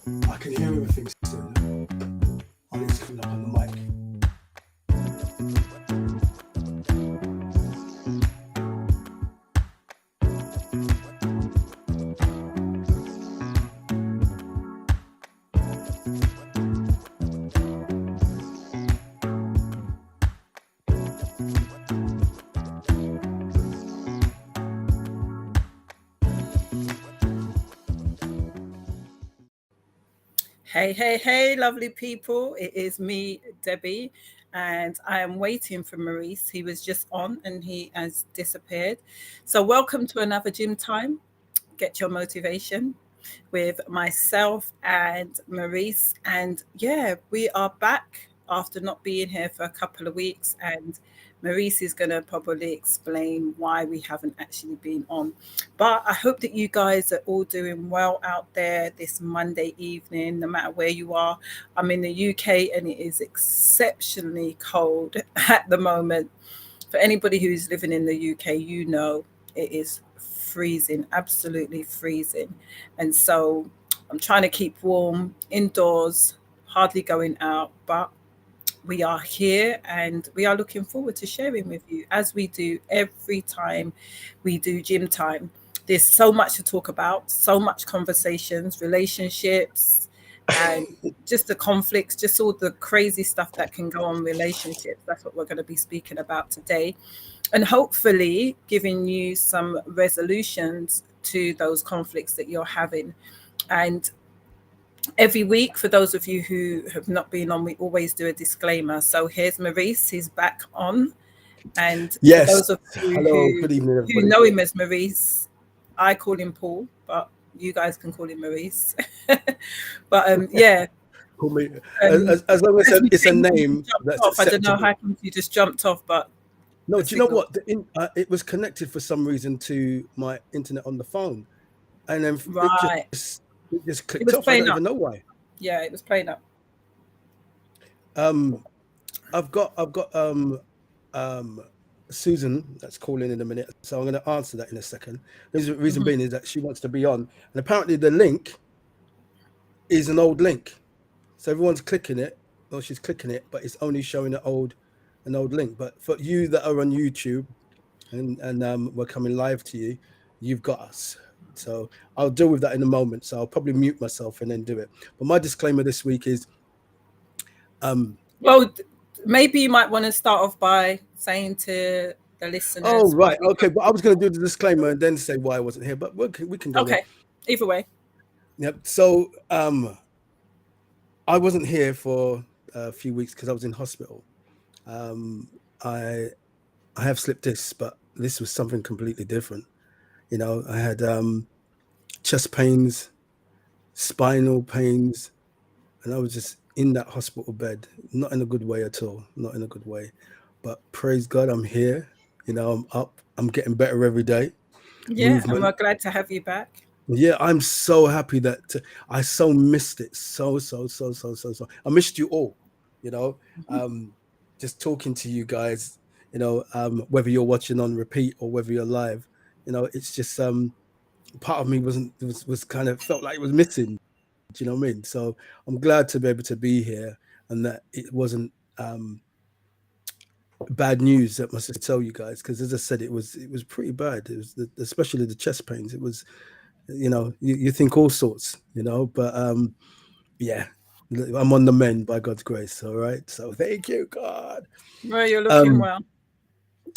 I can hear everything still. Only it's coming up on the mic. Hey, hey, hey, lovely people. It is me, Debbie, and I am waiting for Maurice. He was just on and he has disappeared. So, welcome to another gym time. Get your motivation with myself and Maurice. And yeah, we are back after not being here for a couple of weeks. And Maurice is going to probably explain why we haven't actually been on. But I hope that you guys are all doing well out there this Monday evening, no matter where you are. I'm in the UK and it is exceptionally cold at the moment. For anybody who's living in the UK, you know it is freezing, absolutely freezing. And so I'm trying to keep warm indoors, hardly going out, but we are here and we are looking forward to sharing with you as we do every time we do gym time. There's so much to talk about, so much conversations, relationships, and just the conflicts, just all the crazy stuff that can go on relationships. That's what we're going to be speaking about today. And hopefully giving you some resolutions to those conflicts that you're having. And every week, for those of you who have not been on, we always do a disclaimer. So here's Maurice, he's back on. And for Yes. those of you Hello. Good evening, who everybody. know him as Maurice, I call him Paul, but you guys can call him Maurice. But yeah, Call me um, as long as as we it's a think you name jumped that's off, I don't know acceptable. how come you just jumped off, but No, the do you know signal. what? It was connected for some reason to my internet on the phone, and then Right. it just It clicked was off. I don't playing up. even know why. Yeah, it was playing up. Um, I've got um Susan that's calling in a minute, so I'm going to answer that in a second. The reason Mhm. being is that she wants to be on, and apparently the link is an old link, so everyone's clicking it. Well, she's clicking it, but it's only showing an old link. But for you that are on YouTube and we're coming live to you, you've got us. So I'll deal with that in a moment. So I'll probably mute myself and then do it. But my disclaimer this week is um Well, maybe you might want to start off by saying to the oh listeners why right, we okay, but I was going to do the disclaimer and then say why I wasn't here, but we can go there. Okay. Either way. Yep. So I wasn't here for a few weeks because I was in hospital. um I I have slipped discs, but this was something completely different. I had chest pains, spinal pains, and I was just in that hospital bed, not in a good way at all, not in a good way. But praise God, I'm here. I'm up. I'm getting better every day. Yeah, and Movement. we're glad to have you back. Yeah, I'm so happy that I so missed it. So. I missed you all. You know, Mhm. um, just talking to you guys. Whether you're watching on repeat or whether you're live. It's just part of me was kind of felt like it was missing. Do you know what I mean? So I'm glad to be able to be here and that it wasn't bad news that must tell you guys, because as I said, it was pretty bad. It was especially the chest pains. It was, you think all sorts, but yeah, I'm on the mend by God's grace. All right, so thank you, God. Well, you're looking Um, well.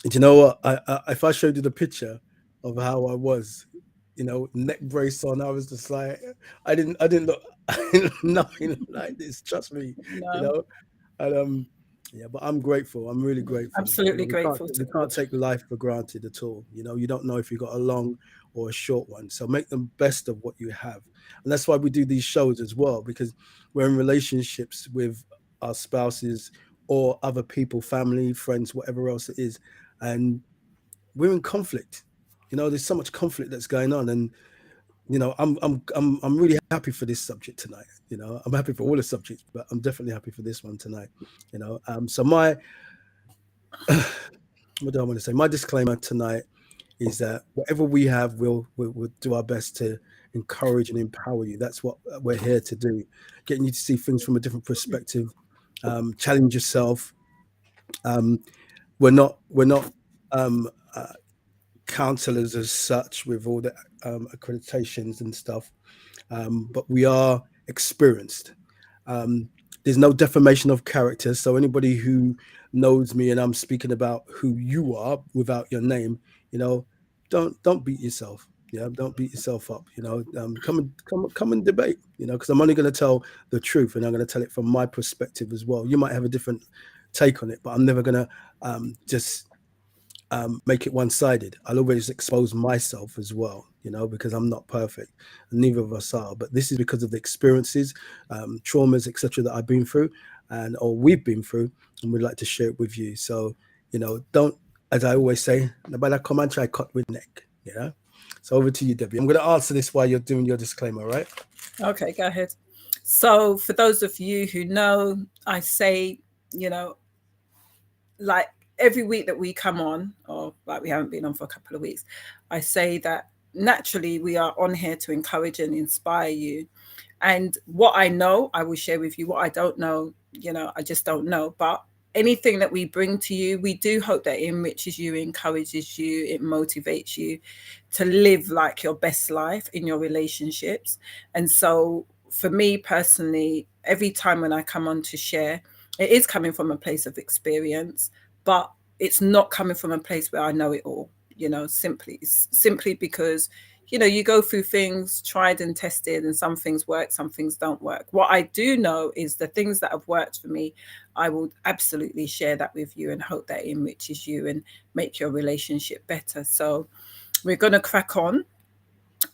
do you know what? If I showed you the picture of how I was, neck brace on, I was just like, I didn't look nothing like this. Trust me, you No, know. And yeah, but I'm grateful. I'm really grateful. absolutely We can't grateful to we God. can't take life for granted at all. You don't know if you got a long or a short one. So make the best of what you have. And that's why we do these shows as well, because we're in relationships with our spouses or other people, family, friends, whatever else it is. And we're in conflict. There's so much conflict that's going on. And I'm really happy for this subject tonight. I'm happy for all the subjects, but I'm definitely happy for this one tonight. So my what do I want to say? My disclaimer tonight is that whatever we have, we'll do our best to encourage and empower you. That's what we're here to do, getting you to see things from a different perspective, challenge yourself. We're not counselors as such with all the accreditations and stuff, but we are experienced. There's no defamation of character, so anybody who knows me and I'm speaking about who you are without your name, don't beat yourself. Yeah, don't beat yourself up. Come and debate. Because I'm only going to tell the truth, and I'm going to tell it from my perspective as well. You might have a different take on it, but I'm never going to just make it one-sided. I'll always expose myself as well, because I'm not perfect, and neither of us are. But this is because of the experiences, traumas, etc., that I've been through, or we've been through, and we'd like to share it with you. So, don't, as I always say, nobody come and try cut with neck. So over to you, Debbie. I'm going to answer this while you're doing your disclaimer, right? Okay, go ahead. So for those of you who know, I say, like every week that we come on, or like we haven't been on for a couple of weeks, I say that naturally we are on here to encourage and inspire you. And what I know, I will share with you. What I don't know, I just don't know. But anything that we bring to you, we do hope that it enriches you, encourages you, it motivates you to live like your best life in your relationships. And so for me personally, every time when I come on to share, it is coming from a place of experience, but it's not coming from a place where I know it all, simply because you go through things tried and tested, and some things work, some things don't work. What I do know is the things that have worked for me, I will absolutely share that with you and hope that it enriches you and make your relationship better. So we're going to crack on,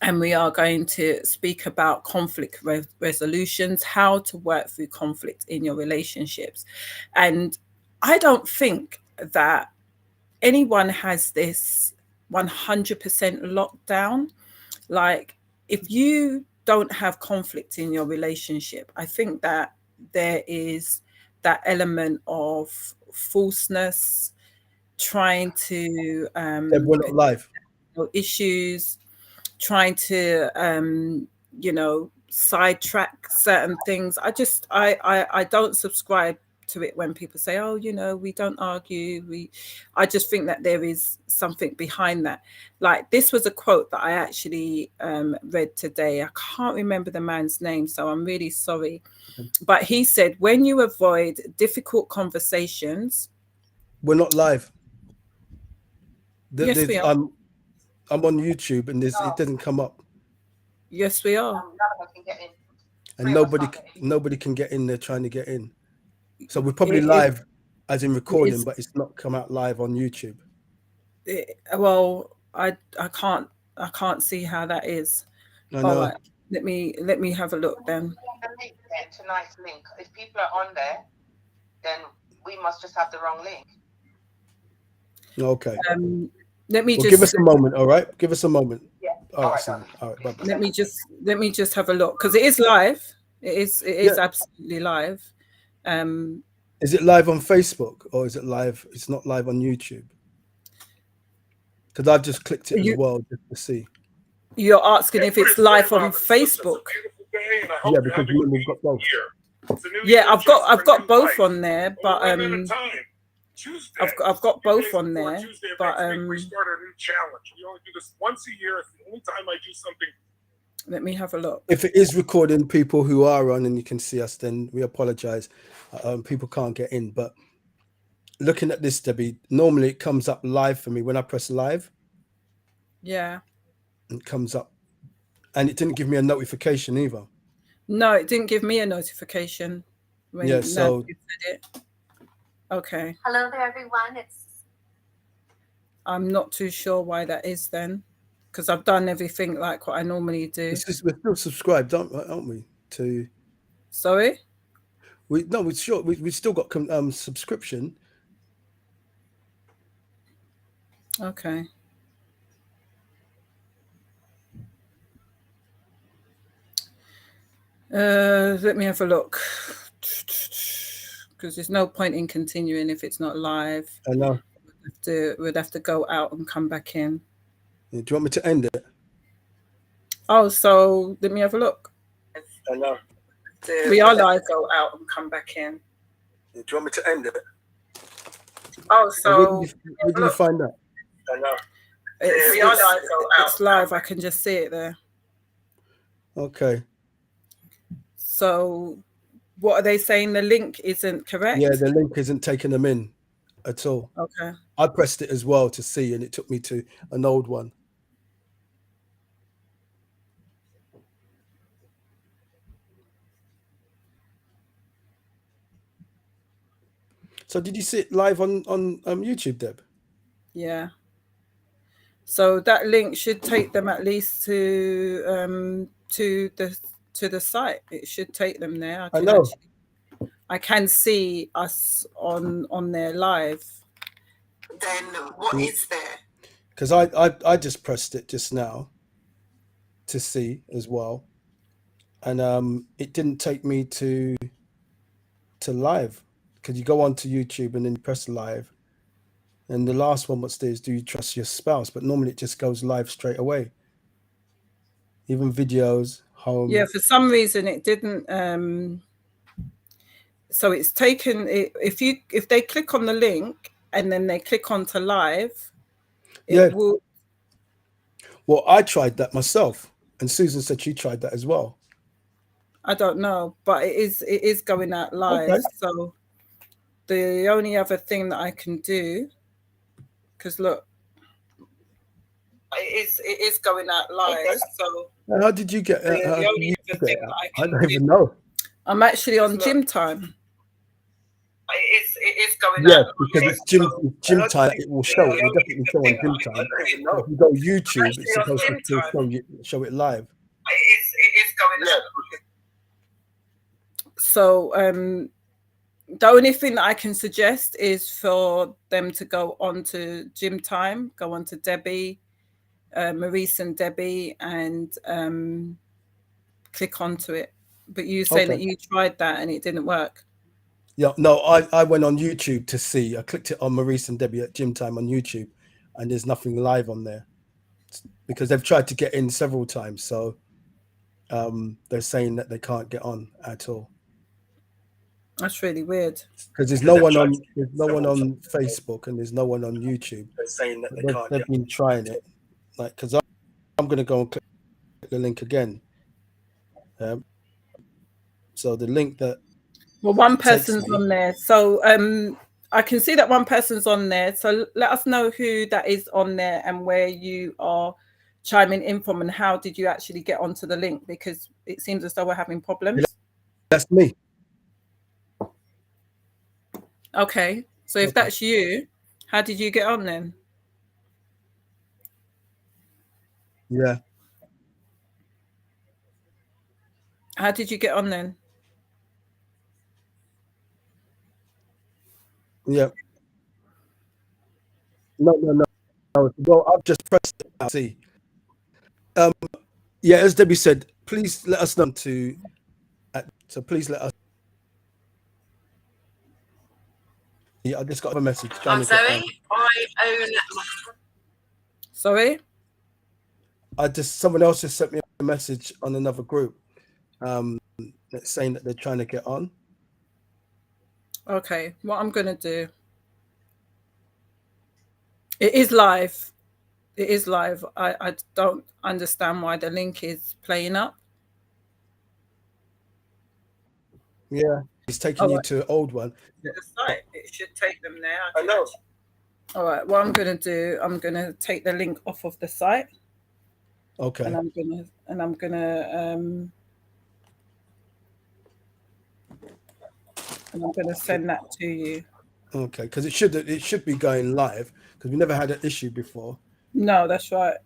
and we are going to speak about conflict resolutions, how to work through conflict in your relationships. And I don't think that anyone has this 100% locked down. Like, if you don't have conflict in your relationship, I think that there is that element of falseness, trying to We're not live. issues, trying to sidetrack certain things. I don't subscribe to it when people say, oh, we don't argue. I just think that there is something behind that. Like, this was a quote that I actually read today. I can't remember the man's name, so I'm really sorry. But he said, when you avoid difficult conversations. We're not live. Yes, we are. I'm on YouTube, and it doesn't come up. Yes, we are. None of us can get in. And nobody can get in there trying to get in. So we're probably live as in recording, but it's not come out live on YouTube. Well, I can't see how that is. I know. All right, let me have a look then. The link then, tonight's link. If people are on there, then we must just have the wrong link. Okay. Let me just give us a moment. All right, give us a moment. Yeah. All right. Bye-bye. Let me just have a look, because it is live. It is absolutely live. Is it live on Facebook, or is it live? It's not live on YouTube. Because I've just clicked it as well just to see. You're asking if it's live on Facebook? Yeah, because we've got both. Yeah, I've got both on there, but I've got both on there, but we start a new challenge. We only do this once a year. It's the only time I do something. Let me have a look. If it is recording, people who are on and you can see us, then we apologize. People can't get in. But looking at this, Debbie, normally it comes up live for me when I press live. Yeah. It comes up. And it didn't give me a notification either. No, it didn't give me a notification. When you said it. Okay. Hello there, everyone. I'm not too sure why that is then, because I've done everything like what I normally do. We're still subscribed, aren't we? To sorry, we still got subscription. Okay. Let me have a look, because there's no point in continuing if it's not live. I know. We'd have to go out and come back in. Yeah, do you want me to end it? Oh, so let me have a look. I know. We are live. Go out and come back in. Do you want me to end it? Oh, so where did you find that? I know. It's live. I can just see it there. Okay. So what are they saying? The link isn't correct? Yeah, the link isn't taking them in at all. Okay. I pressed it as well to see, and it took me to an old one. So did you see it live on YouTube, Deb? Yeah. So that link should take them at least to the site. It should take them there. I know. I can see us on there live. Then what is there? Because I just pressed it just now to see as well, and it didn't take me to live, because you go onto YouTube and then you press live, and the last one what's there is, do you trust your spouse? But normally it just goes live straight away. Even videos, home. Yeah, for some reason it didn't. So it's taken. If they click on the link and then they click onto live, it will. Well, I tried that myself, and Susan said she tried that as well. I don't know, but it is going out live. Okay. So the only other thing that I can do, because look, it is going out live. Okay. So how did you get? The only other thing that I don't even know. I'm actually on Gym Time. It is going out. Because it's gym time. It will show. It will definitely show on Gym Time. If you go YouTube, it's supposed to show it live. It is going out. So the only thing that I can suggest is for them to go on to Gym Time, go on to Debbie, Maurice and Debbie, and click onto it. But you say that you tried that and it didn't work. Yeah, no, I went on YouTube to see. I clicked it on Maurice and Debbie at Gym Time on YouTube, and there's nothing live on there because they've tried to get in several times. So they're saying that they can't get on at all. That's really weird. Because there's no one on Facebook and there's no one on YouTube. They're saying that they've been trying it. Like, because I'm going to go and click the link again. So the link that. Well, one person's on there. So I can see that one person's on there. So let us know who that is on there and where you are chiming in from and how did you actually get onto the link, because it seems as though we're having problems. That's me. Okay. So if that's you, how did you get on then? Yeah. How did you get on then? Yeah. No. Well, I've just pressed it. See. Yeah, as Debbie said, please let us know so please let us. Yeah, I just got a message. I'm sorry. Sorry. Someone else just sent me a message on another group, that's saying that they're trying to get on. Okay, what I'm gonna do. It is live. It is live. I don't understand why the link is playing up. Yeah, it's taking you to an old one. The site. It should take them there. I know. All right. What I'm gonna do, I'm gonna take the link off of the site. Okay. And I'm gonna send that to you. Okay, because it should be going live, because we never had an issue before. No, that's right.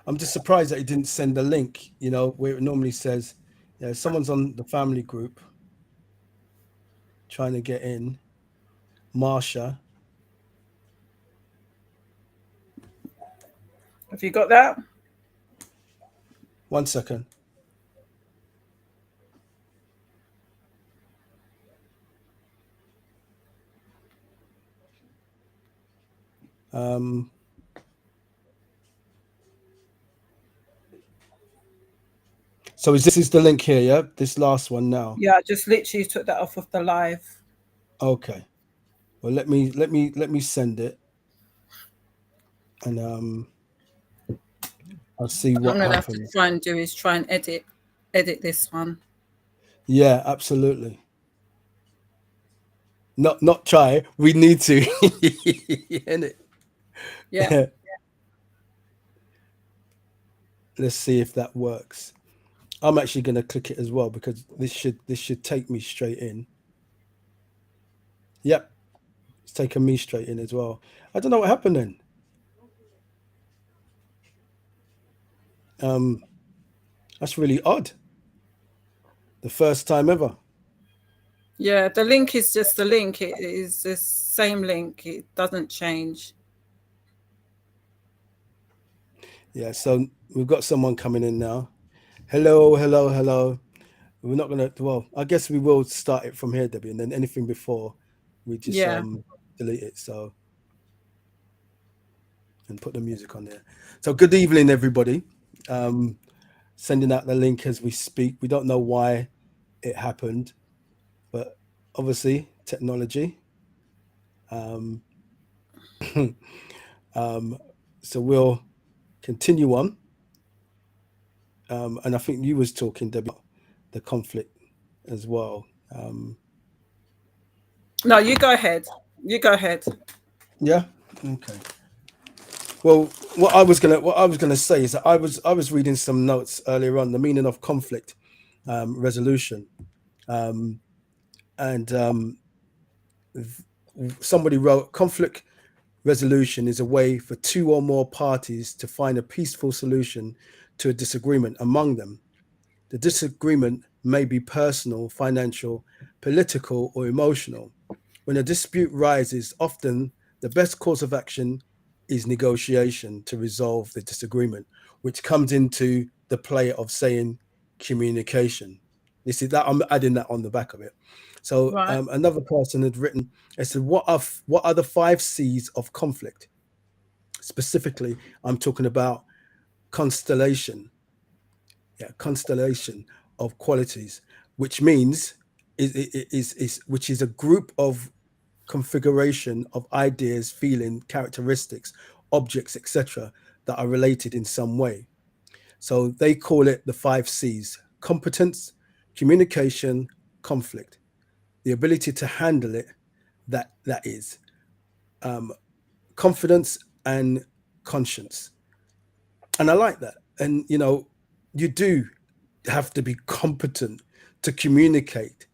I'm just surprised that it didn't send the link, where it normally says, someone's on the family group trying to get in. Marsha. Have you got that? 1 second. So this is the link here, yeah? This last one now. Yeah, I just literally took that off of the live. Okay. Well, let me send it, and I'll see what I'm gonna have to happens. try and edit this one. Yeah, absolutely. Not try. We need to. Innit? Yeah. Let's see if that works. I'm actually going to click it as well because this should take me straight in. Yep, it's taken me straight in as well. I don't know what happened then. That's really odd. The first time ever. Yeah, the link is just the link. It is the same link. It doesn't change. Yeah, so we've got someone coming in now. Hello. We're not gonna. Well, I guess we will start it from here, Debbie, and then anything before we just delete it. So and put the music on there. So good evening, everybody. Sending out the link as we speak. We don't know why it happened, but obviously technology. So we'll continue on. And I think you was talking, Debbie, about the conflict as well. No, you go ahead. Yeah. Okay. Well, what I was gonna say is that I was reading some notes earlier on, the meaning of conflict resolution, and somebody wrote, conflict resolution is a way for two or more parties to find a peaceful solution to a disagreement among them. The disagreement may be personal, financial, political, or emotional. When a dispute rises, often the best course of action is negotiation to resolve the disagreement, which comes into the play of saying communication. You see that I'm adding that on the back of it. So Right. another person had written, I said, what are the 5 C's of conflict? Specifically, I'm talking about constellation. Yeah, constellation of qualities, which means which is a group of configuration of ideas, feeling, characteristics, objects, etc., that are related in some way. So they call it the 5 C's: competence, communication, conflict, the ability to handle it, that is confidence and conscience. And I like that. And you do have to be competent to communicate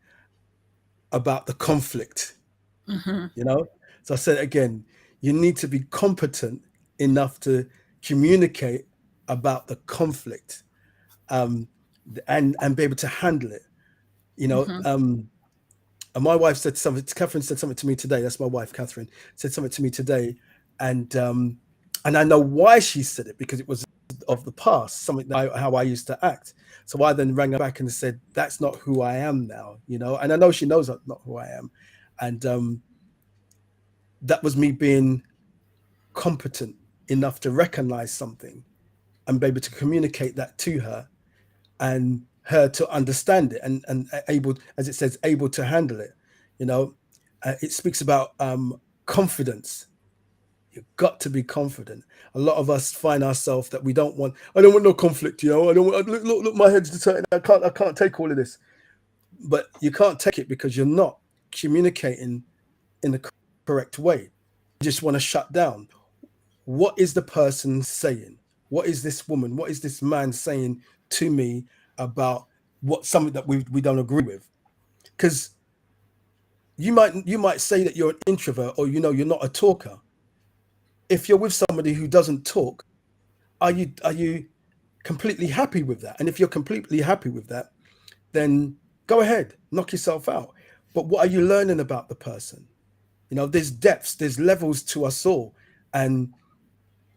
about the conflict. So I said again, you need to be competent enough to communicate about the conflict, and be able to handle it. And my wife said something. Catherine said something to me today. That's my wife, Catherine, said something to me today, and I know why she said it, because it was of the past, something how I used to act. So I then rang her back and said, "That's not who I am now," And I know she knows that's not who I am, and that was me being competent enough to recognize something and be able to communicate that to her, and her to understand it, and able, as it says, able to handle it. It speaks about confidence. You've got to be confident. A lot of us find ourselves that I don't want no conflict. I don't want, look, my head's determined. I can't take all of this. But you can't take it because you're not communicating in the correct way. You just want to shut down. What is the person saying? What is this woman? What is this man saying to me about something that we don't agree with? Because you might say that you're an introvert, or you're not a talker. If you're with somebody who doesn't talk, are you completely happy with that? And if you're completely happy with that, then go ahead, knock yourself out. But what are you learning about the person? There's depths, there's levels to us all. And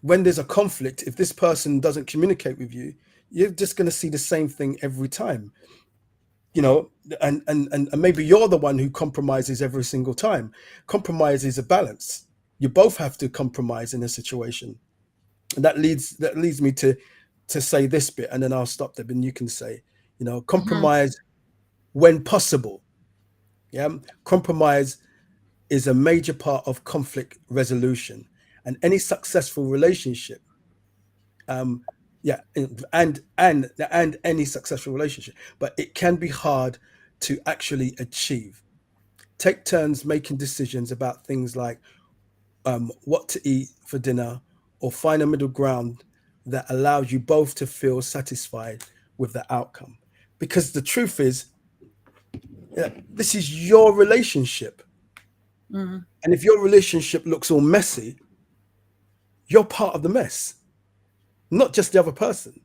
when there's a conflict, if this person doesn't communicate with you, you're just going to see the same thing every time. And maybe you're the one who compromises every single time. Compromise is a balance. You both have to compromise in a situation. And that leads me to say this bit, and then I'll stop there, and you can say, You know, compromise when possible. Yeah, compromise is a major part of conflict resolution, and any successful relationship, and any successful relationship, but it can be hard to actually achieve. Take turns making decisions about things like what to eat for dinner, or find a middle ground that allows you both to feel satisfied with the outcome. Because the truth is, this is your relationship. Mm. And if your relationship looks all messy, you're part of the mess, not just the other person.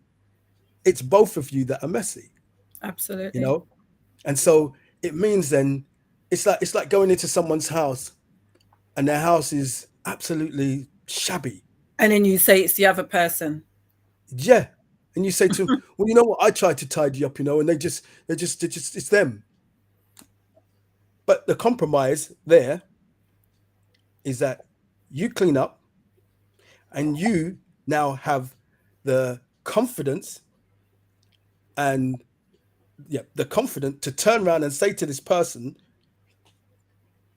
It's both of you that are messy, Absolutely. you know? And so it means then it's like going into someone's house and their house is absolutely shabby. And then you say it's the other person. Yeah. And you say to them, well, you know what? I tried to tidy up, you know, and they just, it's them. But the compromise there is that you clean up and you now have the confidence and the confidence to turn around and say to this person,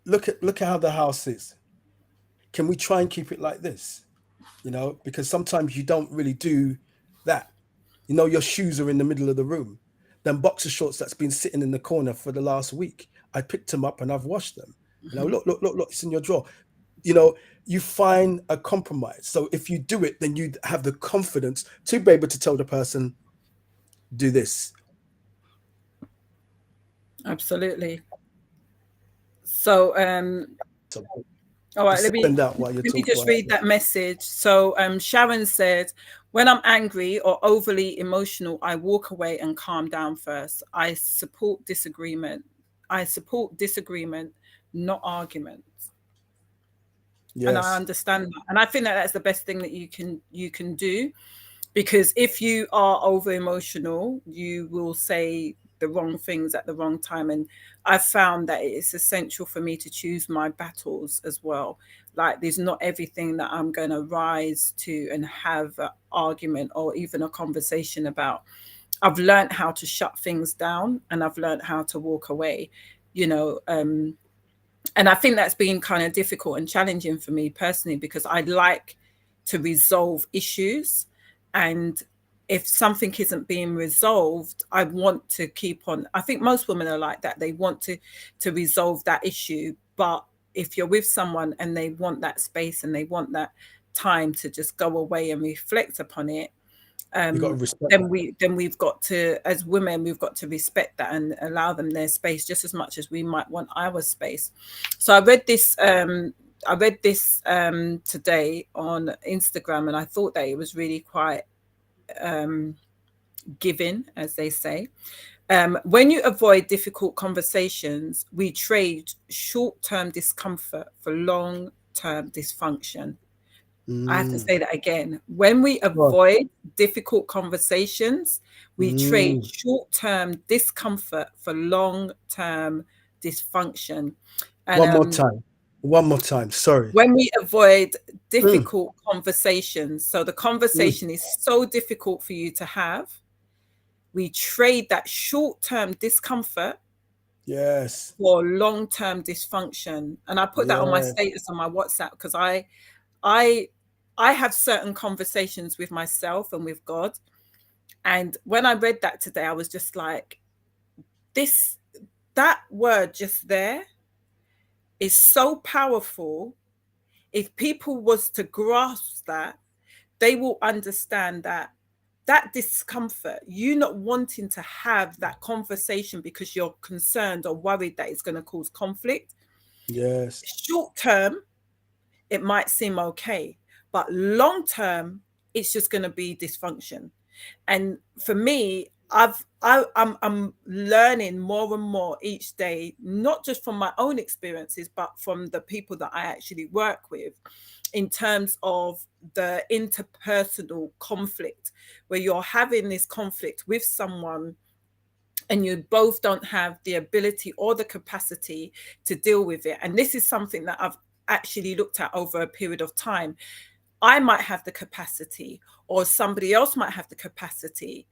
look at how the house is. Can we try and keep it like this? You know, because sometimes you don't really do that. You know, your shoes are in the middle of the room. Them boxer shorts that's been sitting in the corner for the last week, I picked them up and I've washed them. You know, look, it's in your drawer. You know, you find a compromise. So if you do it, then you have the confidence to be able to tell the person, do this. Absolutely. So, all right, let me just read that message. So Sharon said, when I'm angry or overly emotional, I walk away and calm down first. I support disagreement, not arguments. Yes. And I understand that. And I think that that's the best thing that you can do, because if you are over emotional, you will say the wrong things at the wrong time. And I've found that it's essential for me to choose my battles as well. Like, there's not everything that I'm going to rise to and have an argument or even a conversation about. I've learned how to shut things down, and I've learned how to walk away, you know. And I think that's been kind of difficult and challenging for me personally, because I like to resolve issues. And if something isn't being resolved, I want to keep on. I think most women are like that. They want to resolve that issue. But if you're with someone and they want that space and they want that time to just go away and reflect upon it, then we've got to, as women, we've got to respect that and allow them their space just as much as we might want our space. So I read this today on Instagram, and I thought that it was really quite giving, as they say. When you avoid difficult conversations, we trade short-term discomfort for long-term dysfunction. I have to say that again. When we avoid difficult conversations, we trade short-term discomfort for long-term dysfunction. And One more time. Sorry. When we avoid difficult conversations, so the conversation is so difficult for you to have, we trade that short-term discomfort for long-term dysfunction. And I put that on my status on my WhatsApp, because I have certain conversations with myself and with God. And when I read that today, I was just like, that word just there is so powerful. If people was to grasp that, they will understand that discomfort, you not wanting to have that conversation because you're concerned or worried that it's going to cause conflict. Yes. Short term, it might seem okay, but long term, it's just going to be dysfunction. And for me, I'm learning more and more each day, not just from my own experiences, but from the people that I actually work with, in terms of the interpersonal conflict, where you're having this conflict with someone and you both don't have the ability or the capacity to deal with it. And this is something that I've actually looked at over a period of time. I might have the capacity, or somebody else might have the capacity,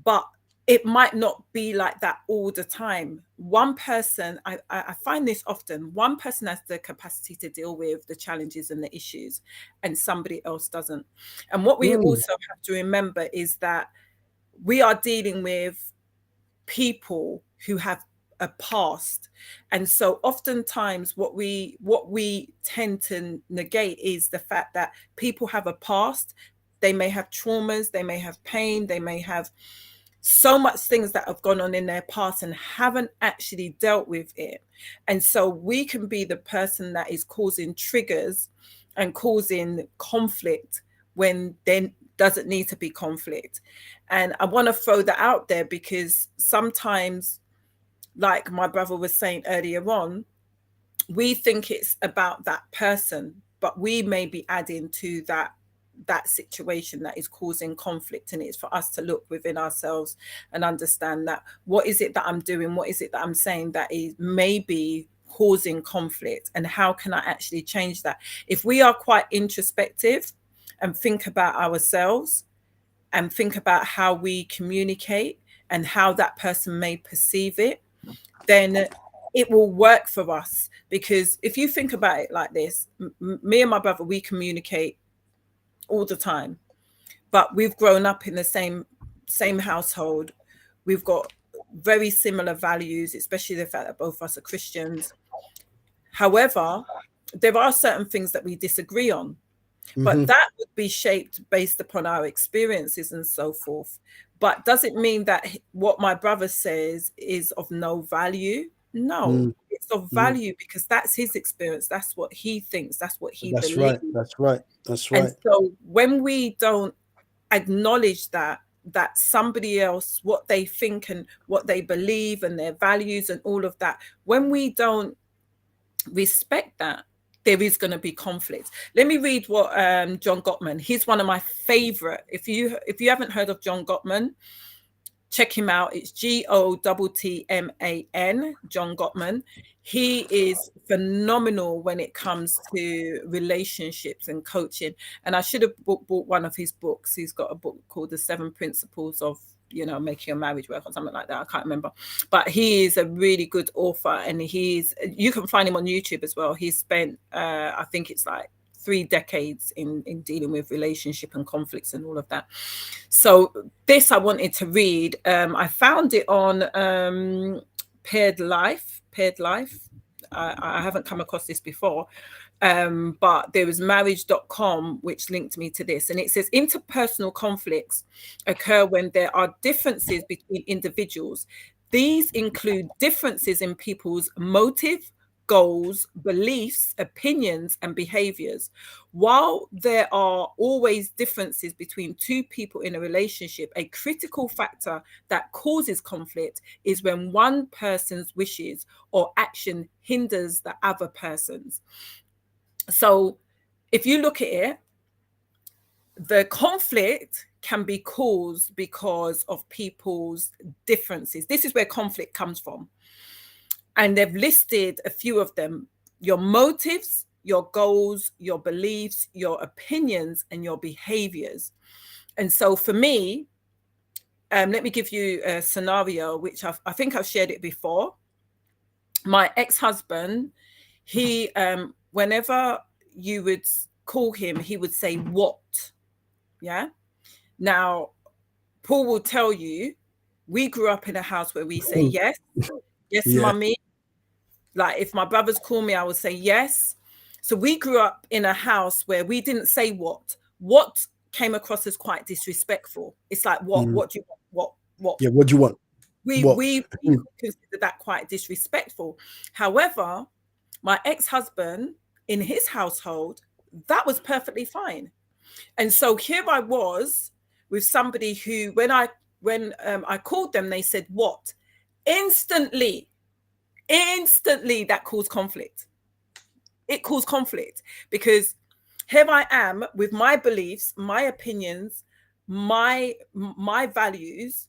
but it might not be like that all the time. One person, I find this often, one person has the capacity to deal with the challenges and the issues, and somebody else doesn't. And what we also have to remember is that we are dealing with people who have a past. And so oftentimes what we tend to negate is the fact that people have a past. They may have traumas, they may have pain, they may have so much things that have gone on in their past and haven't actually dealt with it. And so we can be the person that is causing triggers and causing conflict when there doesn't need to be conflict. And I want to throw that out there because sometimes, like my brother was saying earlier on, we think it's about that person, but we may be adding to that situation that is causing conflict. And it's for us to look within ourselves and understand that what is it that I'm doing, what is it that I'm saying that is maybe causing conflict, and how can I actually change that? If we are quite introspective and think about ourselves and think about how we communicate and how that person may perceive it, then it will work for us. Because if you think about it like this, me and my brother, we communicate all the time, but we've grown up in the same household. We've got very similar values, especially the fact that both of us are Christians. However, there are certain things that we disagree on, but that would be shaped based upon our experiences and so forth. But does it mean that what my brother says is of no value? No, it's of value because that's his experience. That's what he thinks. That's what he believes. That's right. And so when we don't acknowledge that somebody else, what they think and what they believe and their values and all of that, when we don't respect that, there is going to be conflict. Let me read what John Gottman, he's one of my favorite. If you haven't heard of John Gottman, check him out. It's Gottman, John Gottman. He is phenomenal when it comes to relationships and coaching. And I should have bought one of his books. He's got a book called The 7 Principles of, making a marriage work or something like that. I can't remember. But he is a really good author, and you can find him on YouTube as well. He's spent, I think it's like 3 decades in dealing with relationship and conflicts and all of that. So this I wanted to read. I found it on Paired Life. I haven't come across this before, but there was marriage.com which linked me to this, and it says interpersonal conflicts occur when there are differences between individuals. These include differences in people's motive, goals, beliefs, opinions, and behaviors. While there are always differences between two people in a relationship, a critical factor that causes conflict is when one person's wishes or action hinders the other person's. So if you look at it, the conflict can be caused because of people's differences. This is where conflict comes from. And they've listed a few of them: your motives, your goals, your beliefs, your opinions, and your behaviors. And so for me, let me give you a scenario, which I think I've shared it before. My ex-husband, he, whenever you would call him, he would say, "What?" Yeah. Now, Paul will tell you, we grew up in a house where we say, yes, mummy. Like if my brothers call me, I would say yes. So we grew up in a house where we didn't say what. What came across as quite disrespectful. It's like, what? What do you want? What? Yeah, what do you want? We consider that quite disrespectful. However, my ex-husband, in his household, that was perfectly fine. And so here I was with somebody who, when I called them, they said what? Instantly that caused conflict. It caused conflict because here I am with my beliefs, my opinions, my values,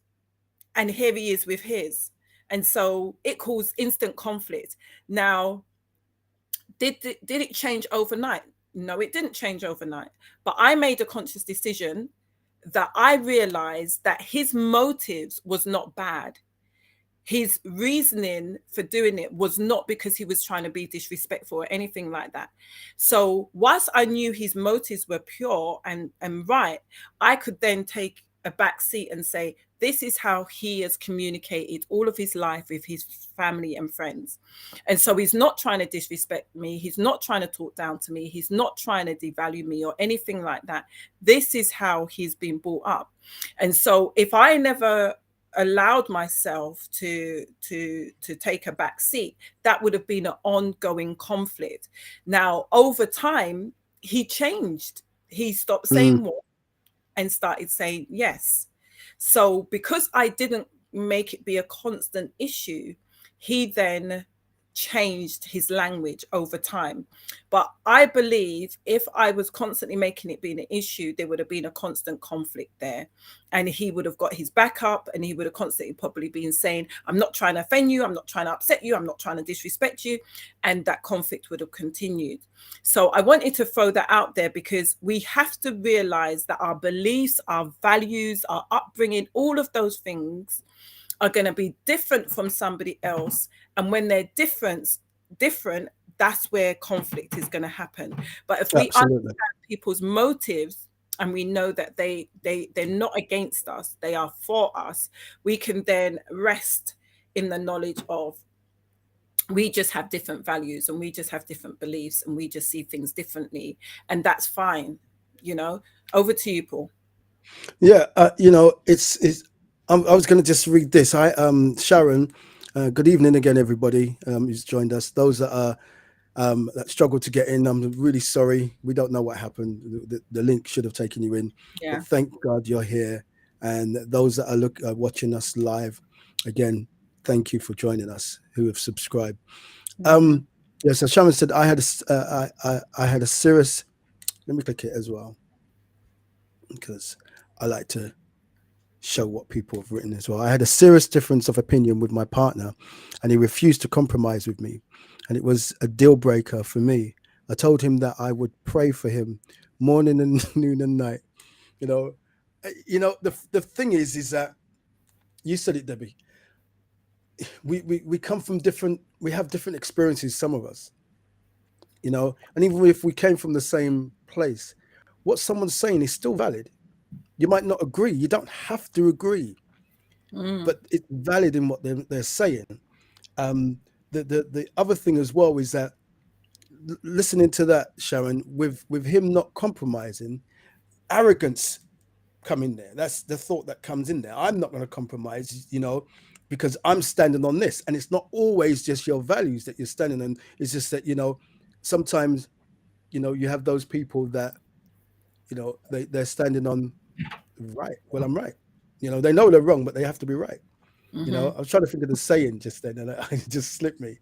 and here he is with his. And so it caused instant conflict. Now, did it change overnight? No, it didn't change overnight. But I made a conscious decision that I realized that his motives was not bad. His reasoning for doing it was not because he was trying to be disrespectful or anything like that. So whilst I knew his motives were pure and right, I could then take a back seat and say, this is how he has communicated all of his life with his family and friends. And so he's not trying to disrespect me. He's not trying to talk down to me. He's not trying to devalue me or anything like that. This is how he's been brought up. And so if I never allowed myself to take a back seat, that would have been an ongoing conflict. Now, over time, he changed. He stopped saying what and started saying yes. So because I didn't make it be a constant issue, he then changed his language over time. But I believe if I was constantly making it being an issue, there would have been a constant conflict there, and he would have got his back up, and he would have constantly probably been saying, I'm not trying to offend you, I'm not trying to upset you, I'm not trying to disrespect you, and that conflict would have continued. So I wanted to throw that out there, because we have to realize that our beliefs, our values, our upbringing, all of those things are going to be different from somebody else. And when they're different, that's where conflict is going to happen. But if we understand people's motives, and we know that they're not against us, they are for us, we can then rest in the knowledge of, we just have different values, and we just have different beliefs, and we just see things differently, and that's fine. Over to you, Paul. Yeah, I was going to just read this. Sharon, good evening again, everybody who's joined us. Those that are that struggle to get in, I'm really sorry. We don't know what happened. The link should have taken you in. Yeah. But thank God you're here. And those that are watching us live, again, thank you for joining us, who have subscribed. Yeah, so Sharon said, I had a serious, let me click it as well, because I like to show what people have written as well. I had a serious difference of opinion with my partner, and he refused to compromise with me, and it was a deal breaker for me. I told him that I would pray for him morning and noon and night. The thing is that, you said it, Debbie, we come from we have different experiences, some of us, and even if we came from the same place, what someone's saying is still valid. You might not agree. You don't have to agree, but it's valid in what they're saying. The other thing as well is that, listening to that, Sharon, with him not compromising, arrogance come in there. That's the thought that comes in there. I'm not going to compromise, because I'm standing on this. And it's not always just your values that you're standing on. It's just that, sometimes, you have those people that, they're standing on right. Well, I'm right. They know they're wrong, but they have to be right. I was trying to think of the saying just then, and it just slipped me.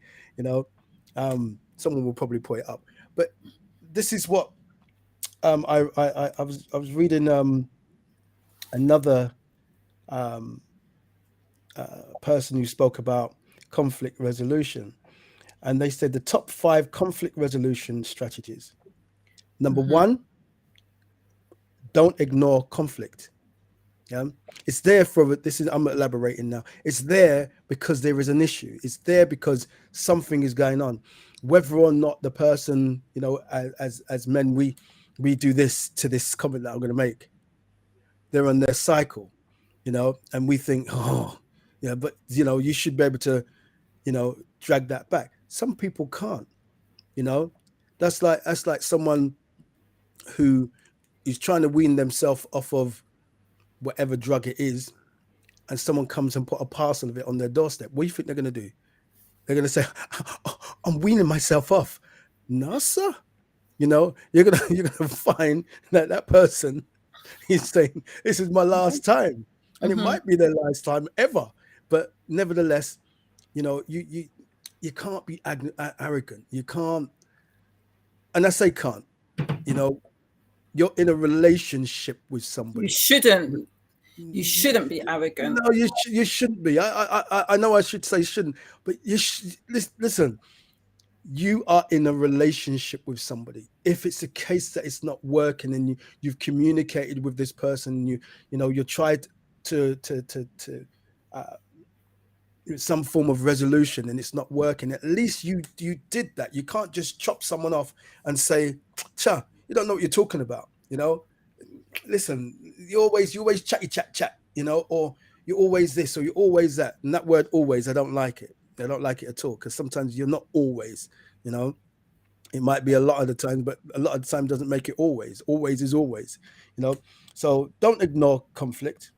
Someone will probably put it up. But this is what I was reading another person who spoke about conflict resolution, and they said the top 5 conflict resolution strategies. Number 1, don't ignore conflict. Yeah, it's there I'm elaborating now. It's there because there is an issue. It's there because something is going on, whether or not the person, as men, we do this to this comment that I'm going to make. They're on their cycle, and we think, but you should be able to, drag that back. Some people can't. That's like someone who is trying to wean themselves off of whatever drug it is, and someone comes and put a parcel of it on their doorstep. What do you think they're going to do? They're going to say, I'm weaning myself off. No, sir. You're going to find that person is saying, this is my last time. And it might be their last time ever. But nevertheless, you can't be arrogant. You can't. And I say can't, you're in a relationship with somebody. You shouldn't be arrogant. No, you shouldn't be. I know I should say shouldn't, but listen. you are in a relationship with somebody. If it's a case that it's not working and you've communicated with this person, you know, you tried to some form of resolution and it's not working, at least you did that. You can't just chop someone off and say, cha, you don't know what you're talking about, you know. Listen, you always chat, you know, or you're always this or you're always that. And that word always, I don't like it. I don't like it at all, because sometimes you're not always, you know. It might be a lot of the time, but a lot of the time doesn't make it always. Always is always, you know. So don't ignore conflict.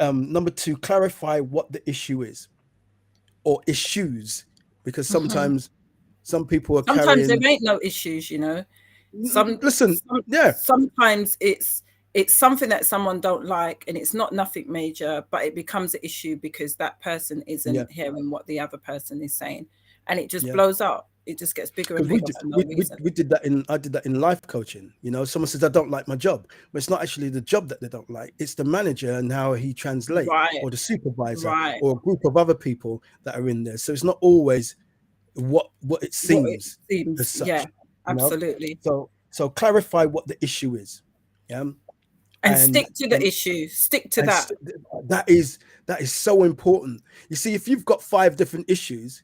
Number 2, clarify what the issue is or issues, because sometimes some people are Sometimes carrying. there ain't no issues, you know. Yeah. Sometimes it's something that someone don't like, and it's nothing major, but it becomes an issue because that person isn't hearing what the other person is saying, and it just blows up. It just gets bigger and bigger for no reason. I did that in life coaching. You know, someone says I don't like my job, but it's not actually the job that they don't like. It's the manager and how he translates, or the supervisor, or a group of other people that are in there. So it's not always what it seems. As such, yeah, absolutely. You know? So clarify what the issue is. Yeah. And stick to the issue. Stick to that. That is so important. You see, if you've got 5 different issues,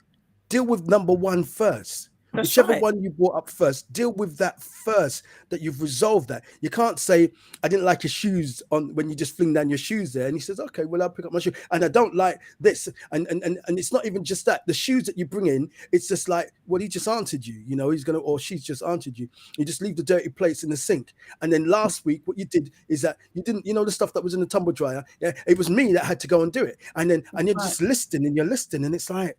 deal with number 1 first. That's Whichever right. one you brought up first, deal with that first, that you've resolved that. You can't say, I didn't like your shoes on when you just fling down your shoes there. And he says, okay, well, I'll pick up my shoe. And I don't like this. And it's not even just that. The shoes that you bring in, it's just like, well, he just answered you. You know, he's going to, or she's just answered you. You just leave the dirty plates in the sink. And then last week, what you did is that you didn't, you know, the stuff that was in the tumble dryer. Yeah, it was me that had to go and do it. And you're just listening and you're listening. And it's like,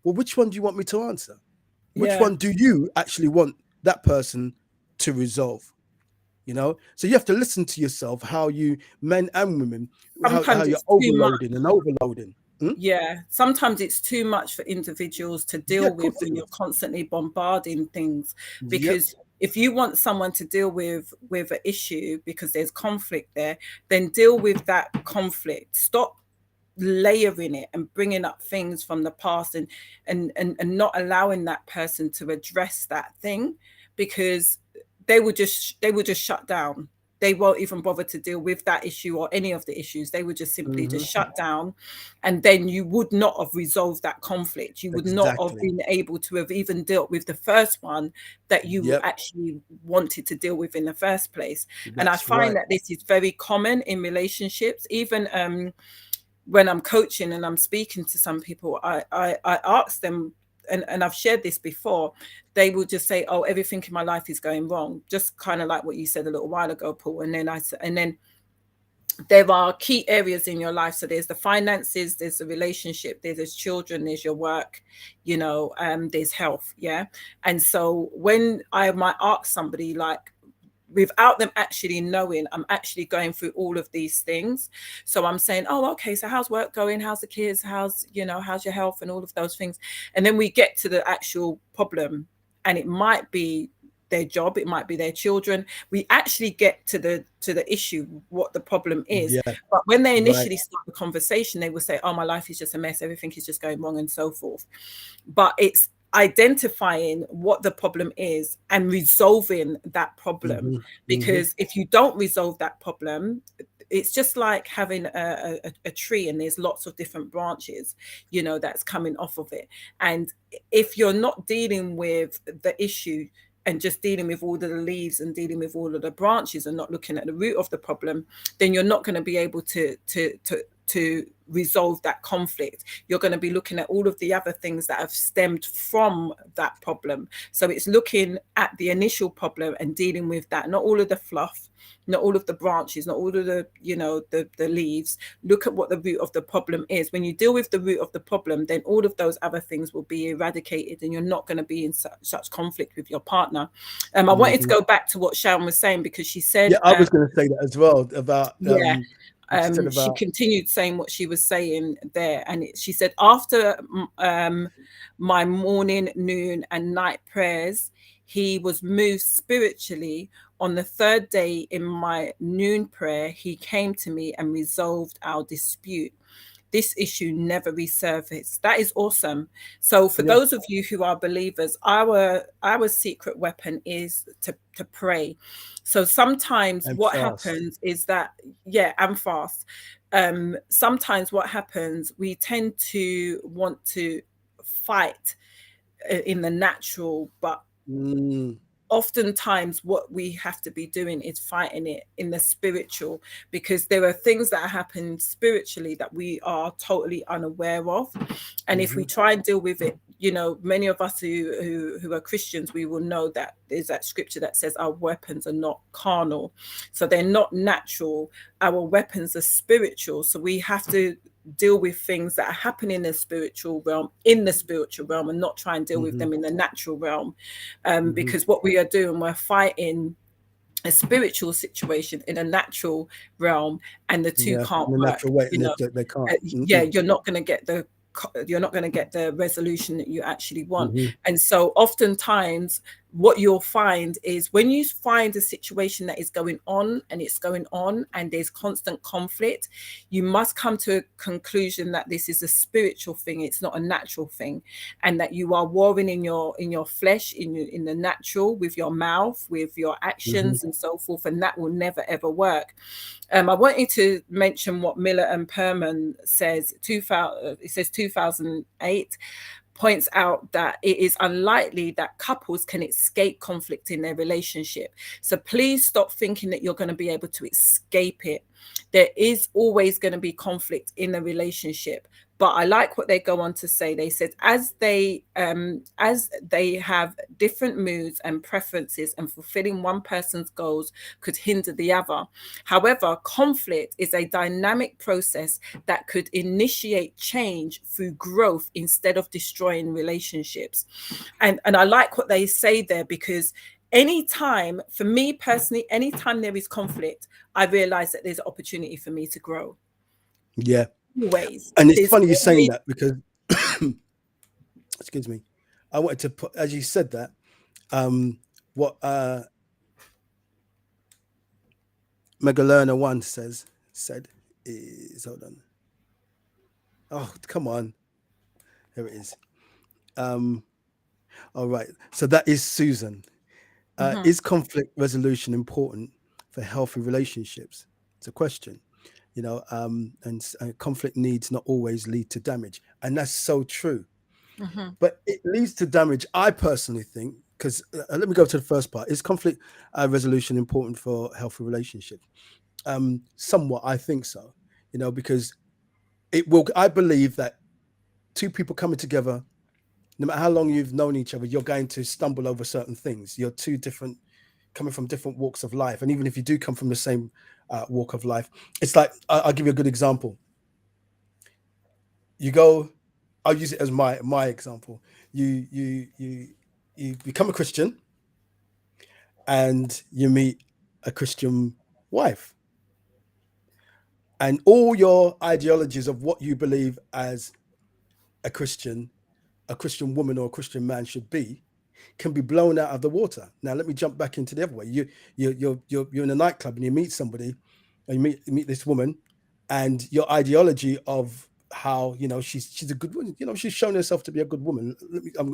well, which one do you want me to answer? Which one do you actually want that person to resolve? You know, so you have to listen to yourself, how you, men and women, how you're overloading and overloading. Yeah, sometimes it's too much for individuals to deal with when you're constantly bombarding things, because if you want someone to deal with an issue because there's conflict there, then deal with that conflict. Stop layering it and bringing up things from the past and not allowing that person to address that thing, because they will just shut down. They won't even bother to deal with that issue or any of the issues. They would just simply just shut down, and then you would not have resolved that conflict. You would not have been able to have even dealt with the first one that you actually wanted to deal with in the first place. And I find that this is very common in relationships. Even when I'm coaching and I'm speaking to some people, I ask them, and I've shared this before, they will just say, oh, everything in my life is going wrong. Just kind of like what you said a little while ago, Paul. And then there are key areas in your life. So there's the finances, there's the relationship, there's children, there's your work, you know, there's health. Yeah. And so when I might ask somebody, like, without them actually knowing, I'm actually going through all of these things. So I'm saying, oh, okay, so how's work going? How's the kids? How's your health and all of those things? And then we get to the actual problem, and it might be their job, it might be their children. We actually get to the issue, what the problem is. But when they initially start the conversation, they will say, oh, my life is just a mess, everything is just going wrong and so forth. But it's identifying what the problem is and resolving that problem, because if you don't resolve that problem, it's just like having a tree and there's lots of different branches, you know, that's coming off of it. And if you're not dealing with the issue and just dealing with all of the leaves and dealing with all of the branches and not looking at the root of the problem, then you're not going to be able to resolve that conflict. You're going to be looking at all of the other things that have stemmed from that problem. So it's looking at the initial problem and dealing with that, not all of the fluff, not all of the branches, not all of the, you know, the leaves. Look at what the root of the problem is. When you deal with the root of the problem, then all of those other things will be eradicated and you're not going to be in such conflict with your partner. I wanted to go back to what Sharon was saying, because she said, I was going to say that as well about she continued saying what she was saying there, and she said, after my morning, noon and night prayers, he was moved spiritually. On the 3rd day in my noon prayer, he came to me and resolved our dispute. this issue never resurfaced. That is awesome. So for Yeah. those of you who are believers, our secret weapon is to pray. So sometimes And what fast. happens is that, and fast. Sometimes what happens, we tend to want to fight in the natural, but oftentimes what we have to be doing is fighting it in the spiritual, because there are things that happen spiritually that we are totally unaware of. And if we try and deal with it, you know, many of us who are Christians, we will know that there's that scripture that says our weapons are not carnal. So they're not natural. Our weapons are spiritual. So we have to deal with things that are happening in the spiritual realm and not try and deal with them in the natural realm, because what we are doing, we're fighting a spiritual situation in a natural realm, and the two can't in a work. natural way, You know, they can't. you're not going to get the resolution that you actually want. And so oftentimes what you'll find is when you find a situation that is going on and there's constant conflict, you must come to a conclusion that this is a spiritual thing, it's not a natural thing, and that you are warring in your flesh, in the natural, with your mouth, with your actions and so forth, and that will never ever work. I wanted to mention what Miller and Perman says. It says 2008 points out that it is unlikely that couples can escape conflict in their relationship. So please stop thinking that you're going to be able to escape it. There is always going to be conflict in a relationship. But I like what they go on to say. They said as they have different moods and preferences, and fulfilling one person's goals could hinder the other. However, conflict is a dynamic process that could initiate change through growth instead of destroying relationships. And I like what they say there, because anytime, for me personally, anytime there is conflict, I realize that there's an opportunity for me to grow. Yeah. Always. And it's funny you're saying that, because excuse me, I wanted to put, as you said that, what Megalerna one said is, hold on. Oh, come on. Here it is. All right. So that is Susan. Is conflict resolution important for healthy relationships? It's a question. You know, and conflict needs not always lead to damage, and that's so true. But it leads to damage, I personally think, because let me go to the first part. Is conflict resolution important for healthy relationships? Somewhat, I think so. You know, because it will. I believe that two people coming together, no matter how long you've known each other, you're going to stumble over certain things. You're two different, coming from different walks of life, and even if you do come from the same walk of life, it's like, I'll give you a good example. You go, I'll use it as my example. You become a Christian, and you meet a Christian wife, and all your ideologies of what you believe as a Christian woman or a Christian man should be can be blown out of the water. Now let me jump back into the other way. You're in a nightclub and you meet somebody, and you meet this woman, and your ideology of how, you know, she's a good woman, you know, she's shown herself to be a good woman,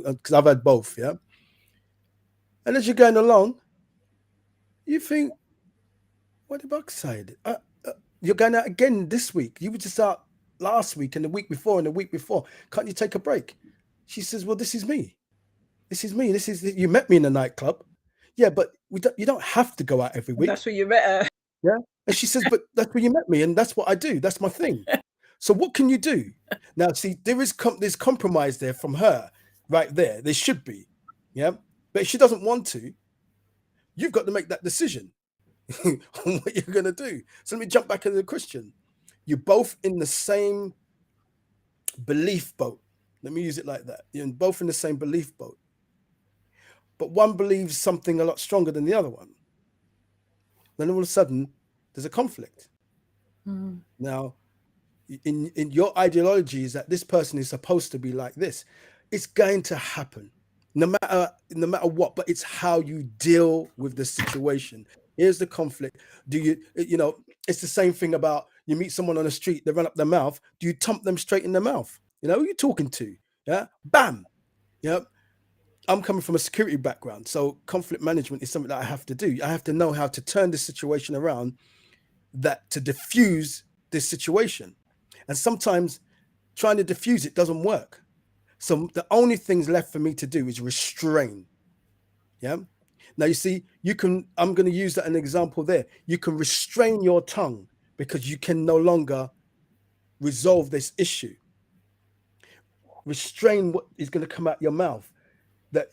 because I've had both, yeah. And as you're going along, you think, what the backside? You're going out again this week. You were just out last week and the week before and the week before. Can't you take a break? She says, well, this is me. This is me. You met me in a nightclub. Yeah, but you don't have to go out every week. That's where you met her. Yeah. And she says, but that's where you met me, and that's what I do. That's my thing. So what can you do? Now, see, there's compromise there from her right there. There should be. Yeah. But if she doesn't want to, you've got to make that decision on what you're going to do. So let me jump back into the Christian. You're both in the same belief boat. Let me use it like that. You're both in the same belief boat. But one believes something a lot stronger than the other one. Then all of a sudden, there's a conflict. Now, in your ideology is that this person is supposed to be like this. It's going to happen, no matter what. But it's how you deal with the situation. Here's the conflict. You know, it's the same thing about, you meet someone on the street, they run up their mouth. Do you thump them straight in the mouth? You know, who you talking to? Yeah, bam. Yeah. I'm coming from a security background, so conflict management is something that I have to do. I have to know how to turn this situation around, that to diffuse this situation. And sometimes trying to diffuse it doesn't work. So the only things left for me to do is restrain. Yeah. Now you see, I'm going to use that an example there. You can restrain your tongue because you can no longer resolve this issue. Restrain what is going to come out your mouth. That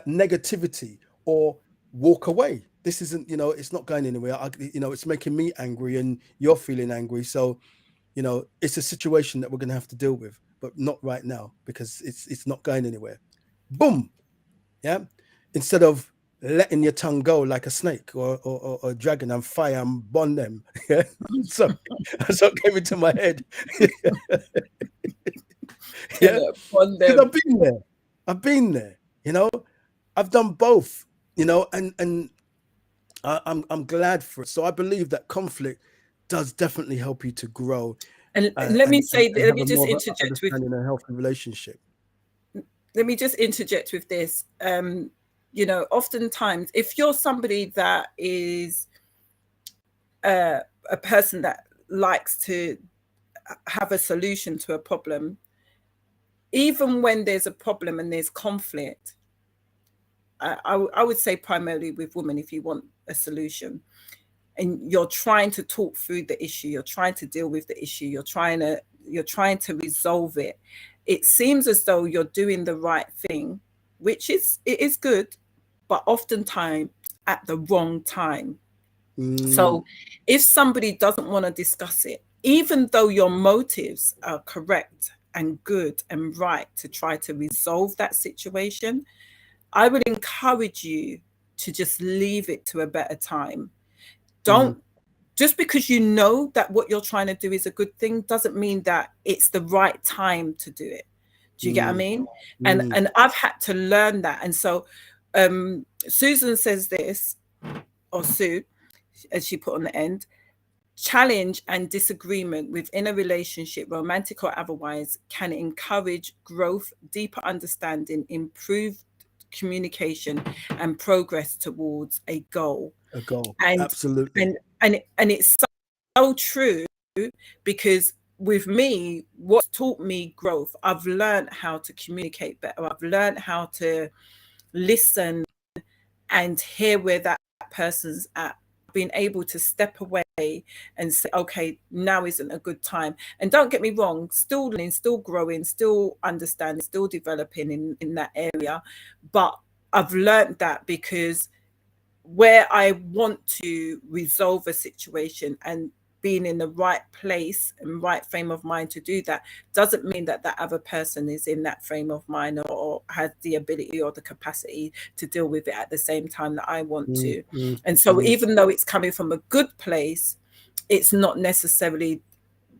negativity, or walk away. This isn't, you know, it's not going anywhere. You know, it's making me angry and you're feeling angry. So, you know, it's a situation that we're going to have to deal with, but not right now because it's not going anywhere. Boom. Yeah. Instead of letting your tongue go like a snake or a dragon and fire and bond them. Yeah. So that's what came into my head. Yeah. Bond them. I've been there. You know, I've done both, you know, and I'm glad for it. So I believe that conflict does definitely help you to grow. And let me just interject with a healthy relationship. Let me just interject with this. You know, oftentimes, if you're somebody that is a person that likes to have a solution to a problem, even when there's a problem and there's conflict, I would say primarily with women, if you want a solution and you're trying to talk through the issue, you're trying to deal with the issue, you're trying to resolve it, it seems as though you're doing the right thing, which it is good, but oftentimes at the wrong time. So if somebody doesn't want to discuss it, even though your motives are correct and good and right to try to resolve that situation, I would encourage you to just leave it to a better time. Don't, just because you know that what you're trying to do is a good thing doesn't mean that it's the right time to do it. Do you get what I mean? And I've had to learn that. And so Susan says this, or Sue, as she put on the end, challenge and disagreement within a relationship, romantic or otherwise, can encourage growth, deeper understanding, improved communication, and progress towards a goal. And, absolutely. And it's so true, because with me, what's taught me growth, I've learned how to communicate better. I've learned how to listen and hear where that person's at. Being able to step away and say, okay, now isn't a good time. And don't get me wrong, still learning, still growing, still understanding, still developing in that area. But I've learned that, because where I want to resolve a situation and being in the right place and right frame of mind to do that doesn't mean that that other person is in that frame of mind or has the ability or the capacity to deal with it at the same time that I want to. And so even though it's coming from a good place, it's not necessarily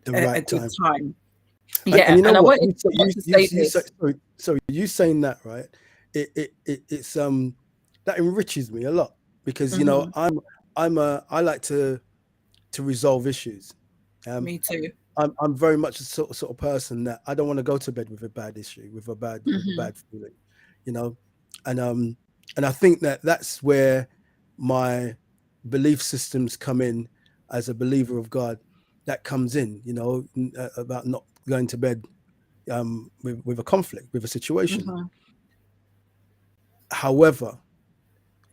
a good time. Yeah, and you know and what? I want to say this. Sorry, you saying that, right? It's that enriches me a lot, because you know I like to resolve issues. Me too. I'm very much a sort of person that I don't want to go to bed with a bad issue, with a bad feeling, you know, and I think that that's where my belief systems come in as a believer of God. That comes in, you know, about not going to bed with a conflict, with a situation. However,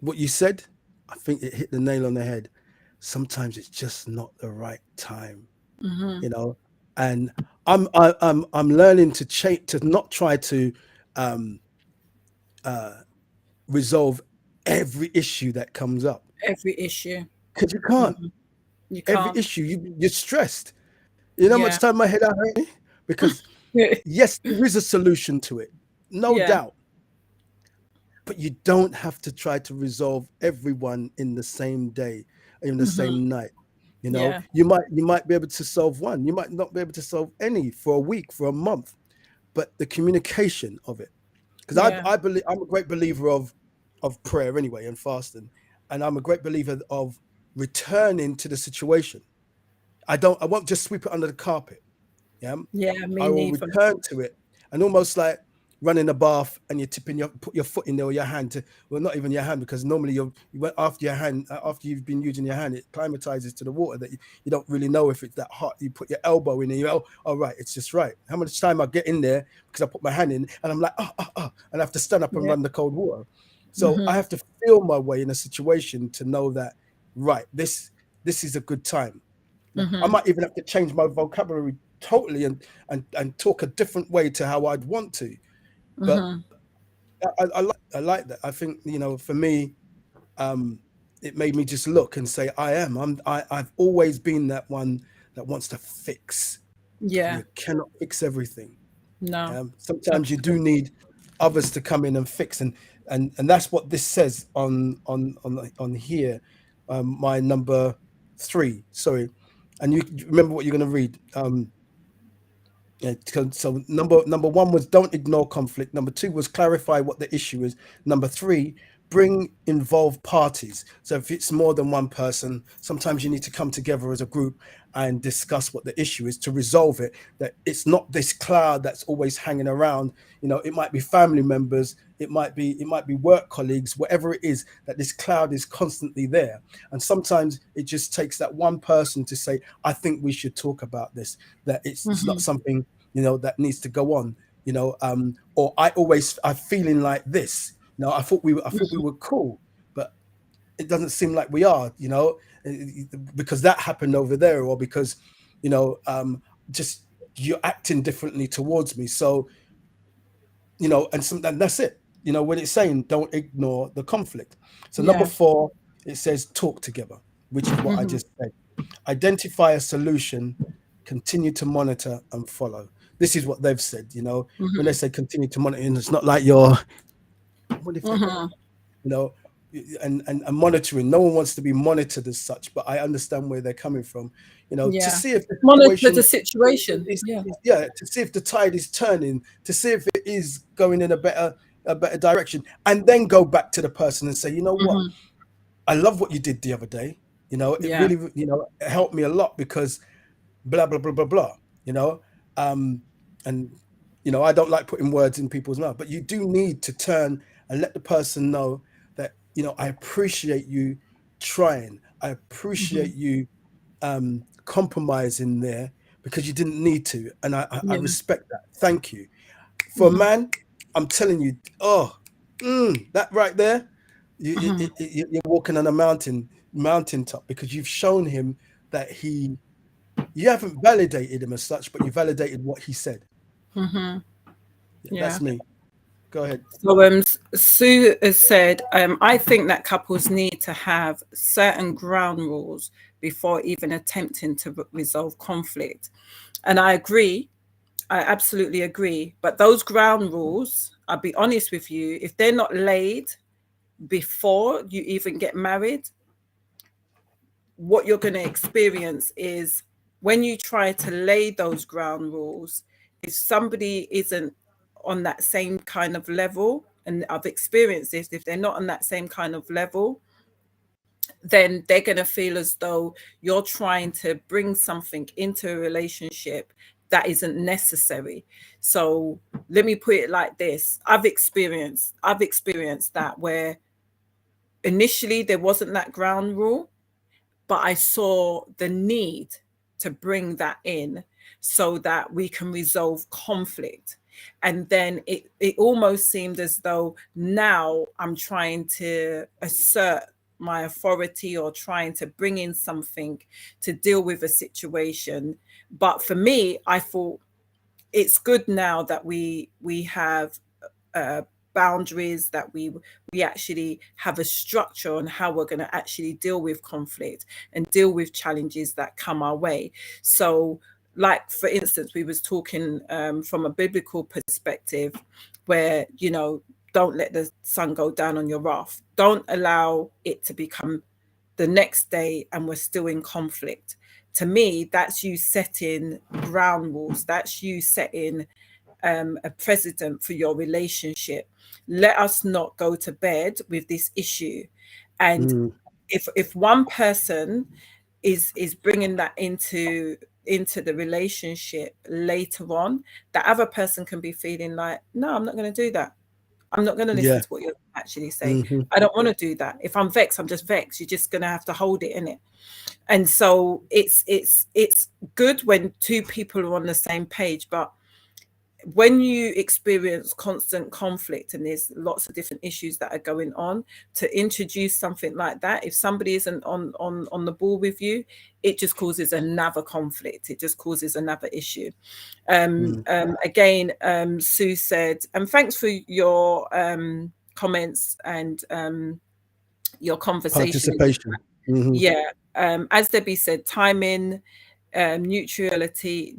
what you said, I think it hit the nail on the head. Sometimes it's just not the right time, you know. And I'm learning to change, to not try to resolve every issue that comes up. Every issue, because you can't. You can't. Every issue, you're stressed. You know how much time my head out hurt? Because yes, there is a solution to it, no doubt. But you don't have to try to resolve everyone in the same day, in the same night. You know, you might be able to solve one. You might not be able to solve any for a week, for a month. But the communication of it, because I believe, I'm a great believer of prayer anyway, and fasting, and I'm a great believer of returning to the situation I won't just sweep it under the carpet. Yeah. Yeah, me I will neither. return to it, and almost like running a bath and you're tipping put your foot in there or your hand to, well, not even your hand, because normally you went after your hand, after you've been using your hand, it climatizes to the water that you don't really know if it's that hot. You put your elbow in and you go, oh right, it's just right. How much time I get in there because I put my hand in and I'm like, and I have to stand up and run the cold water. So I have to feel my way in a situation to know that, right, this is a good time. I might even have to change my vocabulary totally and talk a different way to how I'd want to. But I like that. I think, you know, for me, it made me just look and say, I've always been that one that wants to fix. Yeah. You cannot fix everything. No. Sometimes you do need others to come in and fix, and that's what this says on here. My number 3, sorry, and you remember what you're going to read. So number 1 was don't ignore conflict. Number 2 was clarify what the issue is. Number 3, bring involved parties. So if it's more than one person, sometimes you need to come together as a group and discuss what the issue is to resolve it. That it's not this cloud that's always hanging around. You know, it might be family members, it might be work colleagues, whatever it is, that this cloud is constantly there. And sometimes it just takes that one person to say, I think we should talk about this, that it's not something, you know, that needs to go on, you know, or I'm feeling like this. You know, I thought we were cool, but it doesn't seem like we are, you know, because that happened over there, or because, you know, just you're acting differently towards me. So, you know, and that's it. You know, when it's saying don't ignore the conflict. So number 4, it says talk together, which is what I just said. Identify a solution, continue to monitor and follow. This is what they've said, you know, when they say continue to monitor, and it's not like you're, what if you know, and monitoring. No one wants to be monitored as such, but I understand where they're coming from, you know, to see if the situation to see if the tide is turning, to see if it is going in a better direction, and then go back to the person and say, you know what, I love what you did the other day, you know, it really, you know, it helped me a lot because blah blah blah blah blah, you know, and you know, I don't like putting words in people's mouth, but you do need to turn and let the person know that, you know, I appreciate you trying, I appreciate you compromising there because you didn't need to, and I respect that. Thank you. For a man, I'm telling you, that right there, you're walking on a mountaintop, because you've shown him that you haven't validated him as such, but you validated what he said. That's me. Go ahead. So Sue has said, I think that couples need to have certain ground rules before even attempting to resolve conflict. And I agree. I absolutely agree. But those ground rules, I'll be honest with you, if they're not laid before you even get married, what you're going to experience is when you try to lay those ground rules, if somebody isn't on that same kind of level, and I've experienced this, if they're not on that same kind of level, then they're going to feel as though you're trying to bring something into a relationship that isn't necessary. So let me put it like this. I've experienced that, where initially there wasn't that ground rule, but I saw the need to bring that in so that we can resolve conflict. And then it almost seemed as though now I'm trying to assert my authority or trying to bring in something to deal with a situation. But for me, I thought it's good now that we have boundaries, that we actually have a structure on how we're going to actually deal with conflict and deal with challenges that come our way. So, like, for instance, we was talking from a biblical perspective, where, you know, don't let the sun go down on your wrath. Don't allow it to become the next day and we're still in conflict. To me, that's you setting ground rules. That's you setting a precedent for your relationship. Let us not go to bed with this issue. And if one person is bringing that into the relationship later on, the other person can be feeling like, no, I'm not going to do that. I'm not going to listen Yeah. to what you're actually saying. Mhm. I don't want to do that. If I'm vexed, I'm just vexed. You're just going to have to hold it in it. And so it's good when two people are on the same page, but when you experience constant conflict and there's lots of different issues that are going on, to introduce something like that, if somebody isn't on the ball with you, it just causes another conflict. It just causes another issue. Again, Sue said, and thanks for your comments and your conversation. Participation. Mhm. Yeah. As Debbie said, timing, neutrality,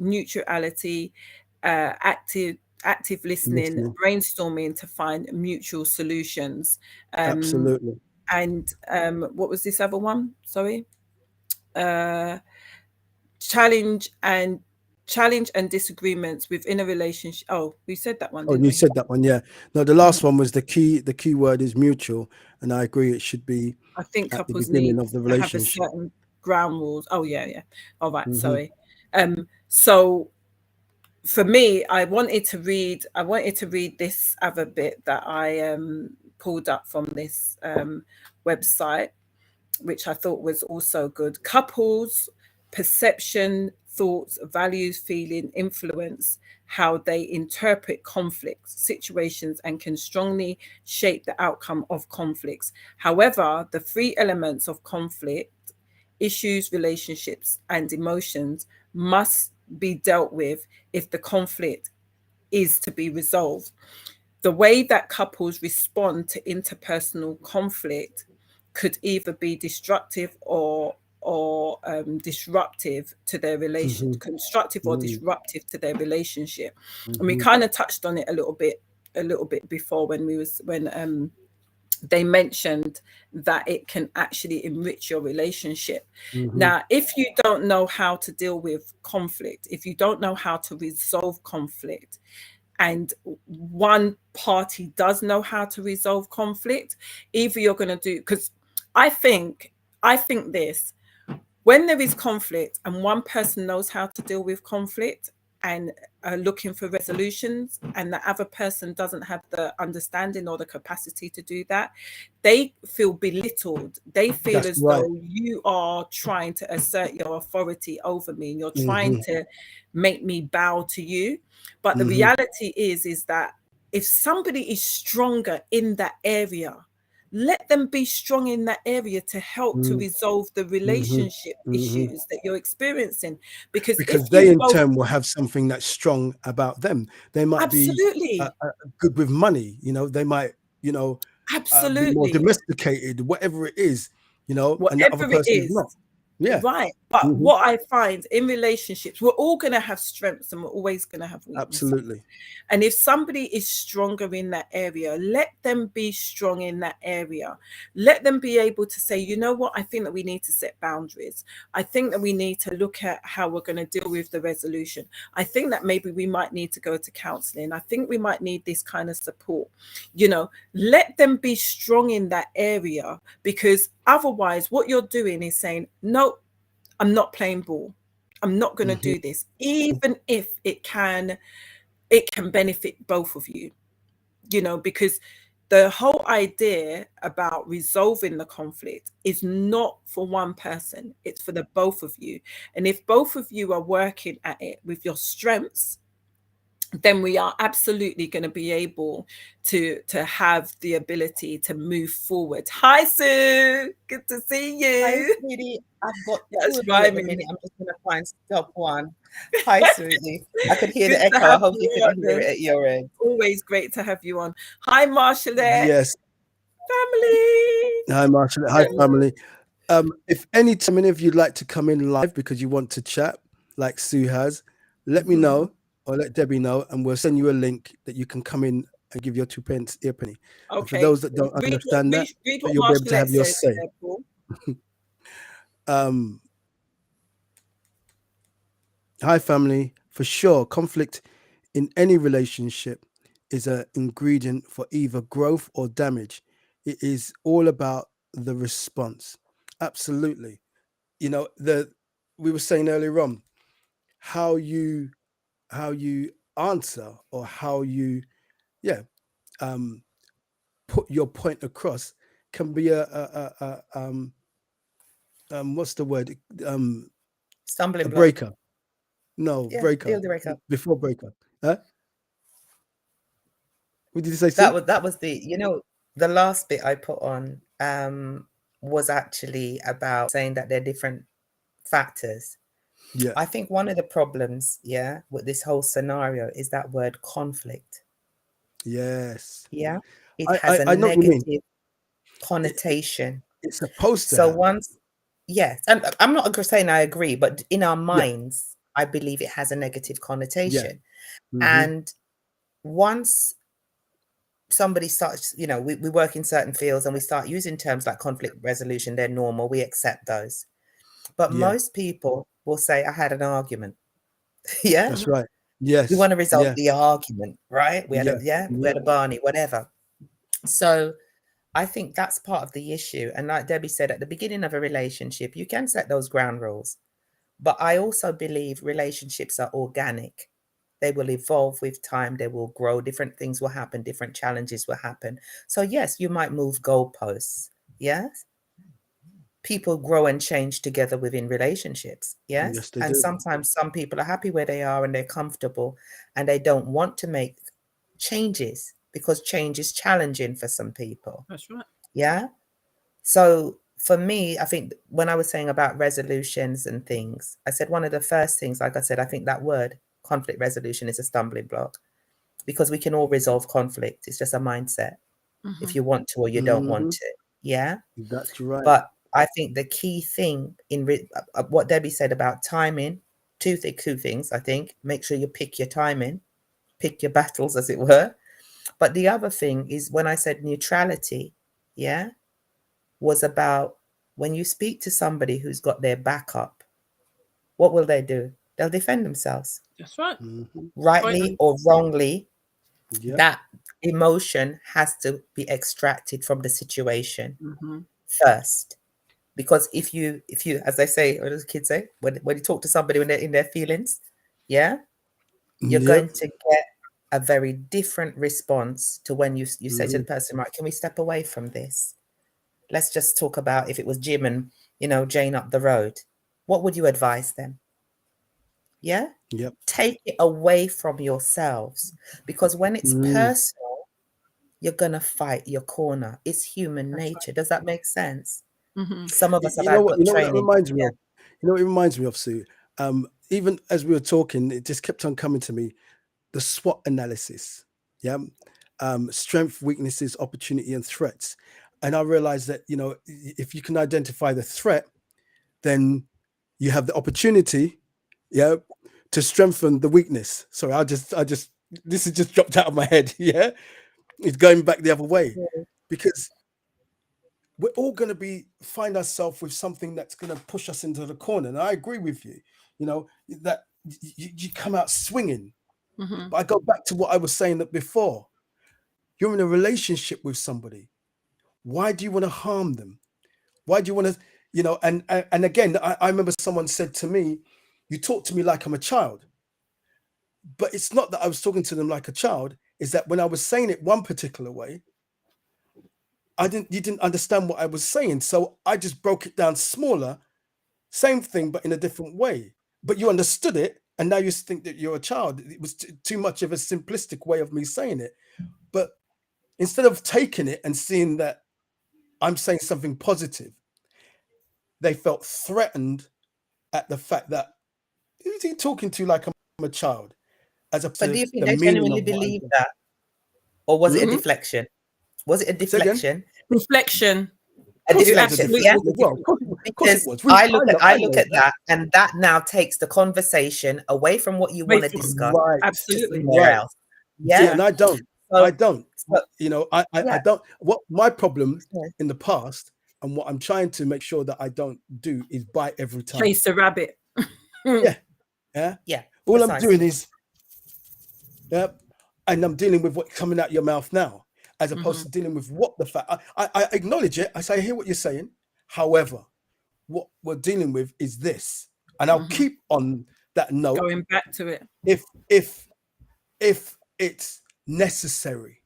active listening, brainstorming to find mutual solutions. Absolutely. And what was this other one? Sorry. Challenge and disagreements within a relationship. Oh, we said that one, Oh, didn't you we? said that one, yeah. No, the last one was the key word is mutual, and I agree it should be I think at the couples need beginning of the to have a relationship. certain ground rules. Oh, yeah. All right, Mhm. sorry. So for me, I wanted to read this other bit that I pulled up from this website, which I thought was also good. Couples, perception, thoughts, values, feeling, influence how they interpret conflicts, situations, and can strongly shape the outcome of conflicts. However, the three elements of conflict, issues, relationships, and emotions, must be dealt with if the conflict is to be resolved. The way that couples respond to interpersonal conflict could either be destructive or disruptive to their relationship, constructive or disruptive to their relationship. And we kind of touched on it a little bit before when they mentioned that it can actually enrich your relationship. Now, if you don't know how to deal with conflict, if you don't know how to resolve conflict, and one party does know how to resolve conflict, either you're going to do, because I think this, when there is conflict and one person knows how to deal with conflict and are looking for resolutions, and the other person doesn't have the understanding or the capacity to do that, they feel belittled. They feel That's as right. though you are trying to assert your authority over me, and you're trying to make me bow to you. But the reality is that if somebody is stronger in that area, let them be strong in that area to help to resolve the relationship issues that you're experiencing. Because if they you in both, turn will have something that's strong about them. They might be absolutely, good with money, they might, be more absolutely, domesticated, whatever it is, and the other whatever it person is not. is. Yeah. Right. But what I find in relationships, we're all going to have strengths and we're always going to have weaknesses. Absolutely. And if somebody is stronger in that area, let them be strong in that area. Let them be able to say, you know what, I think that we need to set boundaries. I think that we need to look at how we're going to deal with the resolution. I think that maybe we might need to go to counseling. I think we might need this kind of support. Let them be strong in that area, because otherwise what you're doing is saying, no, I'm not playing ball. I'm not going to do this, even if it can benefit both of you, because the whole idea about resolving the conflict is not for one person, it's for the both of you. And if both of you are working at it with your strengths, then we are absolutely going to be able to have the ability to move forward. Hi, Sue. Good to see you. Hi, sweetie. I've got That's two of you at the rhyming. minute. I'm just going to find stop one. Hi, sweetie. I could hear Good the to echo. I have hope you you can on hear it this. at your end. Always great to have you on. Hi, Marshallette. Yes. Family. Hi, Marshall. Hi, family. If any time any of you'd like to come in live because you want to chat, like Sue has, let me know or let Debbie know, and we'll send you a link that you can come in and give your 2 pence earpenny. Okay. And for those that don't understand read what you'll be able to have Marshallette your says say. there, Paul. Hi, family. For sure, conflict in any relationship is an ingredient for either growth or damage. It is all about the response. Absolutely. you know, we were saying earlier on, how you answer, or how you put your point across, can be what's the word, Stumbling a block. breaker. No, Yeah, breaker. deal breaker. Before breaker. Huh? What did you say? That was the, you know, the last bit I put on was actually about saying that there are different factors. Yeah. I think one of the problems, with this whole scenario is that word conflict. Yes. Yeah. It I has a know what you mean. negative connotation. It's supposed to So have. once, yes, and I'm not saying I agree, but in our Yeah. minds, I believe it has a negative connotation. Mhm. And once somebody starts, you know, we work in certain fields and we start using terms like conflict resolution, they're normal, we accept those. But Yeah. most people will say, I had an argument. Yeah. That's right. Yes. We want to resolve Yeah. the argument, right? We had we had a Barney, whatever. So I think that's part of the issue. And like Debbie said, at the beginning of a relationship, you can set those ground rules. But I also believe relationships are organic. They will evolve with time. They will grow. Different things will happen. Different challenges will happen. So yes, you might move goalposts. Yes. People grow and change together within relationships. Yes. Yes, they And do. sometimes some people are happy where they are and they're comfortable and they don't want to make changes because change is challenging for some people. That's right. Yeah. So for me, I think when I was saying about resolutions and things, I said one of the first things, like I said, I think that word conflict resolution is a stumbling block because we can all resolve conflict. It's just a mindset if you want to or you don't want to. Yeah. That's right. But I think the key thing in what Debbie said about timing, two things, I think, make sure you pick your timing, pick your battles, as it were. But the other thing is when I said neutrality, was about when you speak to somebody who's got their back up, what will they do? They'll defend themselves. That's right. Rightly or wrongly, Yeah. that emotion has to be extracted from the situation Mm-hmm. first. Because if you, as they say, or as kids say, when you talk to somebody when they're in their feelings, you're going to get a very different response to when you say to the person, right, can we step away from this? Let's just talk about if it was Jim and, you know, Jane up the road. What would you advise them? Yeah? Yep. Take it away from yourselves. Because when it's personal, you're going to fight your corner. It's human nature. Does that make sense? Mm-hmm. Some of us have You know had what good training. it reminds me of? You know what it reminds me of, Sue? Even as we were talking, it just kept on coming to me, the SWOT analysis. Yeah. Strength, weaknesses, opportunity, and threats. And I realized that, you know, if you can identify the threat, then you have the opportunity, to strengthen the weakness. Sorry, I just this has just dropped out of my head. Yeah. It's going back the other way, because we're all going to find ourselves with something that's going to push us into the corner. And I agree with you, you know, that you come out swinging. Mm-hmm. But I go back to what I was saying that before. You're in a relationship with somebody. Why do you want to harm them? Why do you want to, you know, and again, I remember someone said to me, you talk to me like I'm a child. But it's not that I was talking to them like a child, is that when I was saying it one particular way, you didn't understand what I was saying. So I just broke it down smaller, same thing, but in a different way. But you understood it. And now you think that you're a child. It was too much of a simplistic way of me saying it. But instead of taking it and seeing that I'm saying something positive, they felt threatened at the fact that, who's he talking to like I'm a child? As opposed But do you to think the they meaning genuinely of what I'm believe saying. that? Or was it a Mhm. deflection? Was it a Say again? deflection? Reflection. A Of course it was a deflection, absolutely yeah? deflection as well. Of course Because it was. I look know at that, and that now takes the conversation away from what you Away want to from- discuss Right. to Absolutely. somewhere Right. else. See, Yeah. and I don't. So- I don't. so- You know, I Yeah. don't. What my problem Yeah. in the past, and what I'm trying to make sure that I don't do, is bite every time. Chase the rabbit. Yeah. All I'm precisely. doing is, and I'm dealing with what's coming out your mouth now, as opposed to dealing with what the fact. I acknowledge it. I say, I hear what you're saying. However, what we're dealing with is this. And I'll keep on that note. Going back to it. If it's necessary.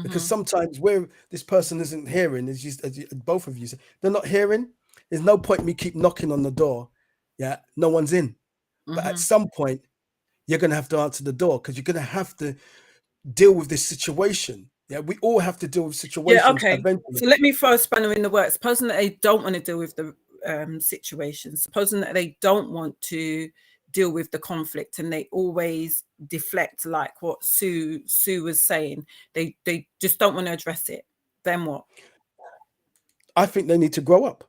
Because sometimes where this person isn't hearing, is just as both of you say, they're not hearing. There's no point me keep knocking on the door. Yeah, no one's in. But at some point, you're gonna have to answer the door because you're gonna have to deal with this situation. Yeah, we all have to deal with situations. Yeah, okay. Eventually. So let me throw a spanner in the works. Supposing that they don't want to deal with the situation, supposing that they don't want to deal with the conflict and they always deflect, like what Sue was saying, they just don't want to address it, then what? I think they need to grow up.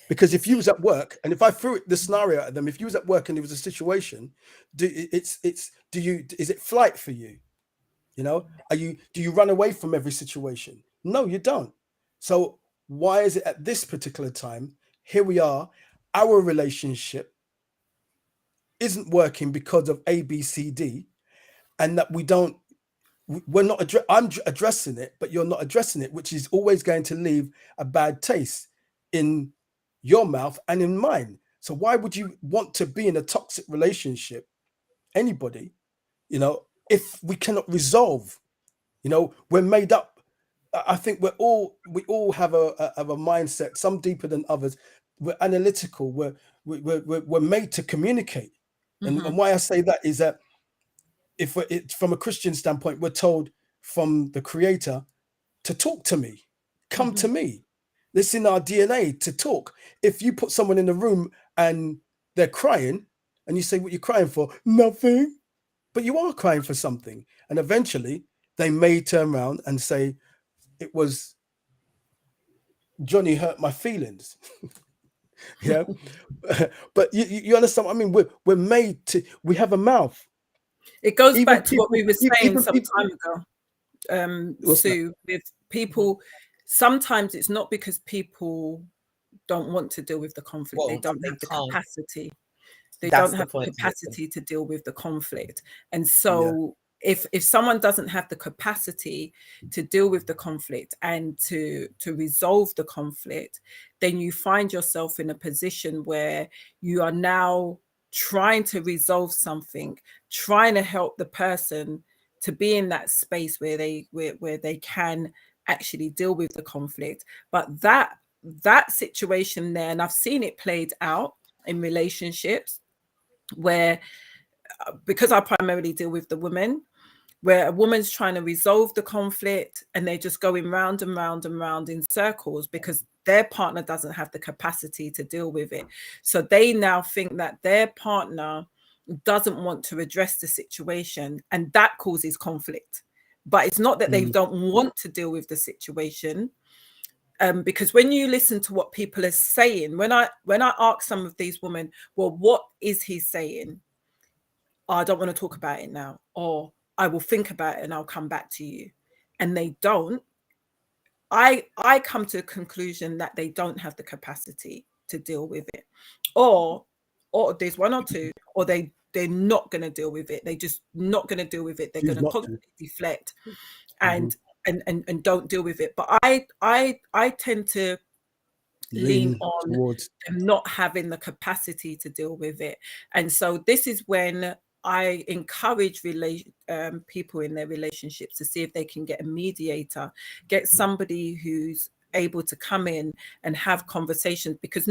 Because if you was at work and if I threw the scenario at them, if you was at work and there was a situation, is it flight for you? You know, do you run away from every situation? No, you don't. So why is it at this particular time, here we are, our relationship isn't working because of A, B, C, D, and that we're not I'm addressing it, but you're not addressing it, which is always going to leave a bad taste in your mouth and in mine. So why would you want to be in a toxic relationship, anybody, you know, if we cannot resolve? You know, we're made up. I think we all have a mindset, some deeper than others. We're analytical. We're made to communicate. And why I say that is that if it's from a Christian standpoint, we're told from the Creator to talk to me, come to me. It's in our DNA to talk. If you put someone in the room and they're crying and you say, what you're crying for? Nothing. But you are crying for something. And eventually they may turn around and say, it was Johnny hurt my feelings. Yeah. But you understand what I mean? We're made to, we have a mouth. It goes back to what we were saying some time ago, Sue, with people. Sometimes it's not because people don't want to deal with the conflict. They don't have the capacity. They don't have the capacity to deal with the conflict. And so if someone doesn't have the capacity to deal with the conflict and to resolve the conflict, then you find yourself in a position where you are now trying to resolve something, trying to help the person to be in that space where they can actually deal with the conflict. But that situation there, and I've seen it played out in relationships where, because I primarily deal with the women, where a woman's trying to resolve the conflict and they're just going round and round and round in circles because their partner doesn't have the capacity to deal with it. So they now think that their partner doesn't want to address the situation, and that causes conflict. But it's not that they don't want to deal with the situation, because when you listen to what people are saying, when I ask some of these women, well, what is he saying? Oh, I don't want to talk about it now, or I will think about it and I'll come back to you. And they don't. I come to a conclusion that they don't have the capacity to deal with it, or there's one or two, or they're not going to deal with it. They're just not going to deal with it. They're going to constantly deflect and don't deal with it. But I tend to lean on them not having the capacity to deal with it. And so this is when I encourage people in their relationships to see if they can get a mediator, get somebody who's able to come in and have conversations, because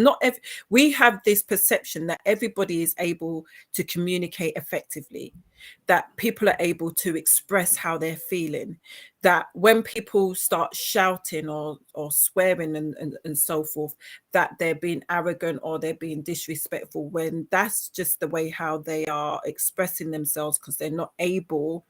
we have this perception that everybody is able to communicate effectively, that people are able to express how they're feeling, that when people start shouting or swearing and so forth, that they're being arrogant or they're being disrespectful, when that's just the way how they are expressing themselves, because they're not able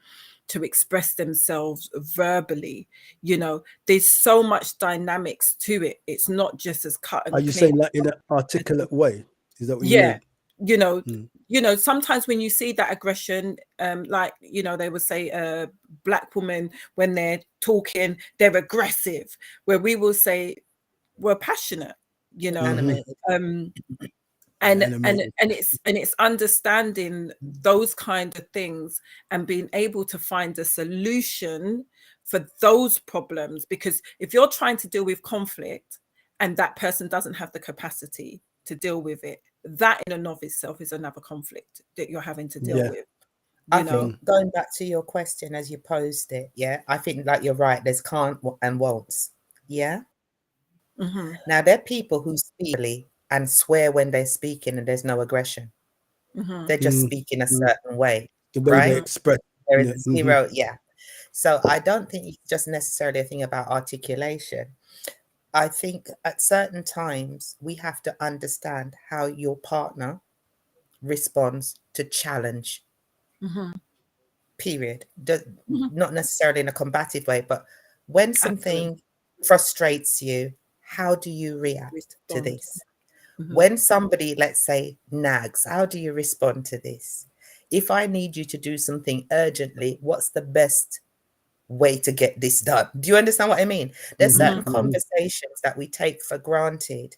to express themselves verbally. You know, there's so much dynamics to it. It's not just as cut and clean. Are you saying that in an articulate way? Is that what you mean? You know, sometimes when you see that aggression, like, you know, they would say black women, when they're talking, they're aggressive, where we will say we're passionate, you know. And it's understanding those kind of things and being able to find a solution for those problems. Because if you're trying to deal with conflict and that person doesn't have the capacity to deal with it, that in and of itself is another conflict that you're having to deal Yeah. with. I You know, think going back to your question as you posed it, yeah, I think like you're right. There's can't and won'ts. Yeah. Mhm, Now there are people who speak and swear when they're speaking and there's no aggression. mhm, They're just Mm, speaking a mm. certain way, The way they right? express. There Yeah. is zero, yeah. So I don't think it's just necessarily a thing about articulation. I think at certain times we have to understand how your partner responds to challenge, mhm, period. mhm. Not necessarily in a combative way, but when something frustrates you, how do you react to Respond. this? Mhm, When somebody, let's say, nags, how do you respond to this? If I need you to do something urgently, what's the best way to get this done? Do you understand what I mean? There's Mhm, certain mhm. conversations that we take for granted.